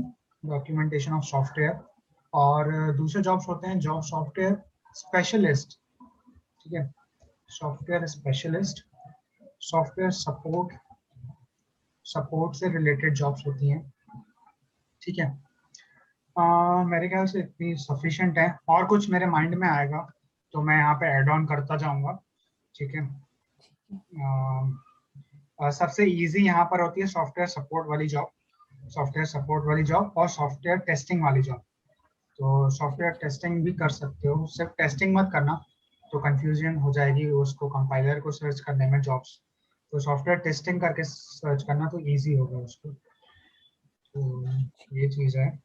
डॉक्यूमेंटेशन ऑफ सॉफ्टवेयर। और दूसरे जॉब्स होते हैं जॉब सॉफ्टवेयर स्पेशलिस्ट। ठीक है, software specialist, software support, support से रिलेटेड जॉब्स होती हैं। ठीक है, मेरे ख्याल से इतनी सफिशिएंट है, और कुछ मेरे माइंड में आएगा तो मैं यहाँ पे ऐड ऑन करता जाऊंगा। ठीक है, सबसे इजी यहाँ पर होती है सॉफ्टवेयर सपोर्ट वाली जॉब, सॉफ्टवेयर सपोर्ट वाली जॉब और सॉफ्टवेयर टेस्टिंग वाली जॉब। तो सॉफ्टवेयर टेस्टिंग भी कर सकते हो, सिर्फ टेस्टिंग मत करना तो कंफ्यूजन हो जाएगी उसको कंपाइलर को सर्च करने में जॉब्स, तो सॉफ्टवेयर टेस्टिंग करके सर्च करना तो इजी होगा उसको। तो ये चीज़ है,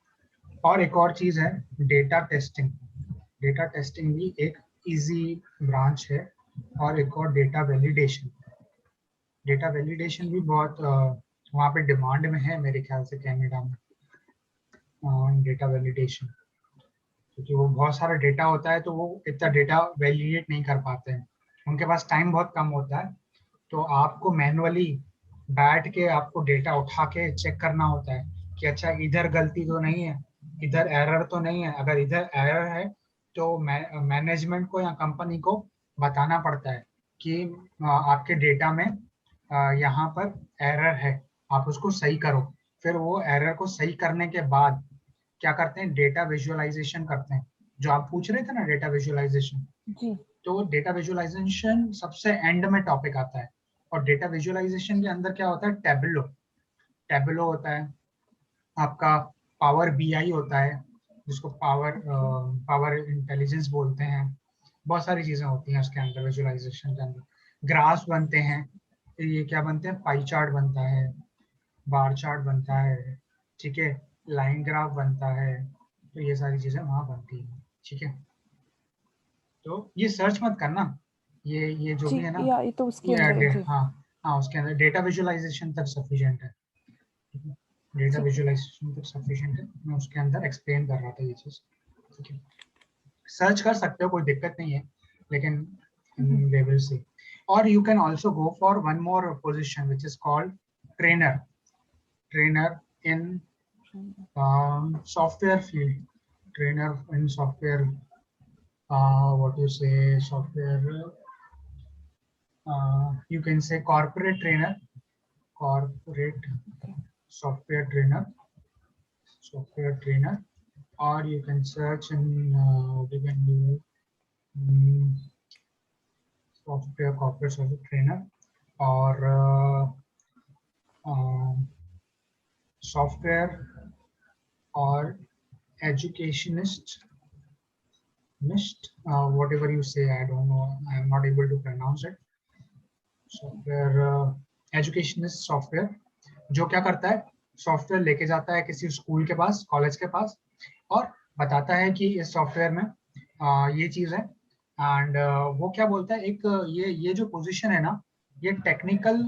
और एक और चीज़ है डेटा टेस्टिंग, डेटा टेस्टिंग भी एक इजी ब्रांच है। और एक और डेटा वैलिडेशन, डेटा वैलिडेशन भी बहुत वहाँ पे डिमांड में है मेरे ख्याल से कनाडा में, डेटा वैलिडेशन, क्योंकि वो बहुत सारा डेटा होता है तो वो इतना डेटा वैलिडेट नहीं कर पाते हैं, उनके पास टाइम बहुत कम होता है, तो आपको मैनुअली बैठ के आपको डेटा उठा के चेक करना होता है कि अच्छा इधर गलती तो नहीं है, इधर एरर तो नहीं है, अगर इधर एरर है तो मैनेजमेंट को या कंपनी को बताना पड़ता है कि आपके डेटा में यहाँ पर एरर है, आप उसको सही करो। फिर वो एरर को सही करने के बाद क्या करते हैं, डेटा विजुअलाइजेशन करते हैं, जो आप पूछ रहे थे ना डेटा विजुअलाइजेशन। जी तो डेटा विजुअलाइजेशन सबसे एंड में टॉपिक आता है, और डेटा विजुअलाइजेशन के अंदर क्या होता है, टैबलो, टैबलो होता है आपका, पावर बीआई होता है जिसको पावर इंटेलिजेंस बोलते हैं, बहुत सारी चीजें होती हैं उसके अंदर, विजुअलाइजेशन के अंदर ग्राफ्स बनते हैं, ये क्या बनते हैं, पाई चार्ट बनता है, बार चार्ट बनता है, ठीक है, लाइन ग्राफ बनता है, तो ये सारी चीजें वहां बनती है। ठीक है, तो ये सर्च मत करना, ये जो जी, भी है ना, या ये तो उसके अंदर है जी। हाँ हाँ, उसके अंदर डेटा विजुअलाइजेशन तक सफिशिएंट है, डेटा ठीक है। विजुअलाइजेशन तक सफिशिएंट है, मैं उसके अंदर एक्सप्लेन कर रहा था ये चीज। ठीक है, सर्च कर सकते हो, कोई दिक्कत नहीं है, लेकिन दे विल सी। और you can also go for one more position which is called trainer, trainer in software field, trainer in software, what you say, software, you can say corporate trainer, corporate software trainer, software trainer, or you can search in what you can do, software corporate software trainer, or software or educationist, whatever you say, I don't know, I am not able to pronounce it. Software educationist software, जो क्या करता है, software लेके जाता है किसी school के पास, college के पास, और बताता है कि इस सॉफ्टवेयर में ये चीज़ है, एंड वो क्या बोलता है, एक ये जो पोजीशन है ना, ये technical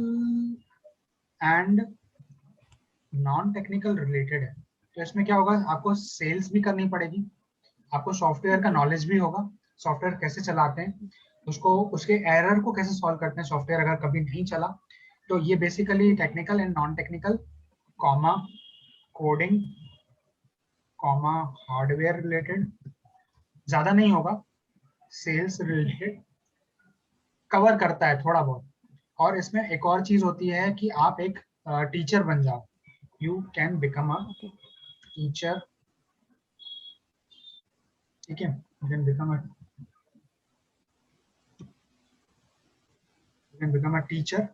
and non technical related है। तो इसमें क्या होगा, आपको सेल्स भी करनी पड़ेगी, आपको सॉफ्टवेयर का नॉलेज भी होगा, सॉफ्टवेयर कैसे चलाते हैं उसको, उसके एरर को कैसे सॉल्व करते हैं सॉफ्टवेयर अगर कभी नहीं चला, तो ये basically technical and non technical, comma, coding, comma hardware related, ज्यादा नहीं होगा, सेल्स रिलेटेड कवर करता है थोड़ा बहुत। और इसमें एक और चीज होती है कि आप एक टीचर बन जाओ, you can become a okay teacher, ठीक है, you can become a teacher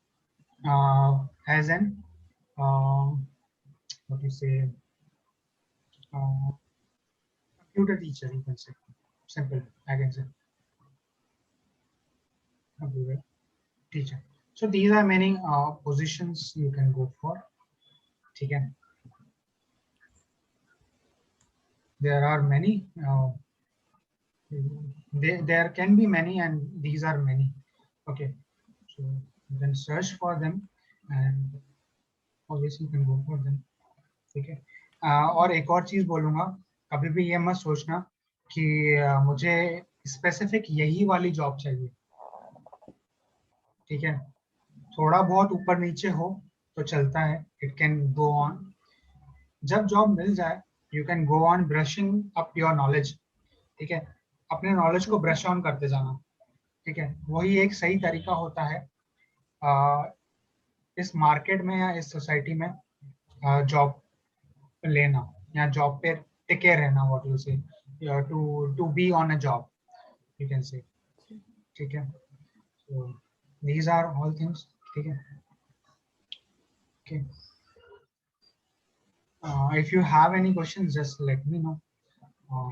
as an what you say computer teacher, you can say, simple, I can say computer teacher. So these are many positions you can go for, ठीक है, there are many there can be many and these are many, okay, so you can search for them and obviously you can go for them, ठीक है। और एक और चीज बोलूंगा, कभी भी ये मत सोचना कि मुझे स्पेसिफिक यही वाली जॉब चाहिए, ठीक है, थोड़ा बहुत ऊपर नीचे हो तो चलता है, इट कैन गो ऑन, जब जॉब मिल जाए you can go on brushing up your knowledge, ठीक है, अपने नॉलेज को ब्रश ऑन करते जाना, ठीक है, वही एक सही तरीका होता है इस मार्केट में या इस सोसाइटी में जॉब लेना या जॉब पे टिके रहना, what you say, to be on a job, you can say, ठीक है, so these are all things, ठीक है, okay, if you have any questions just let me know, or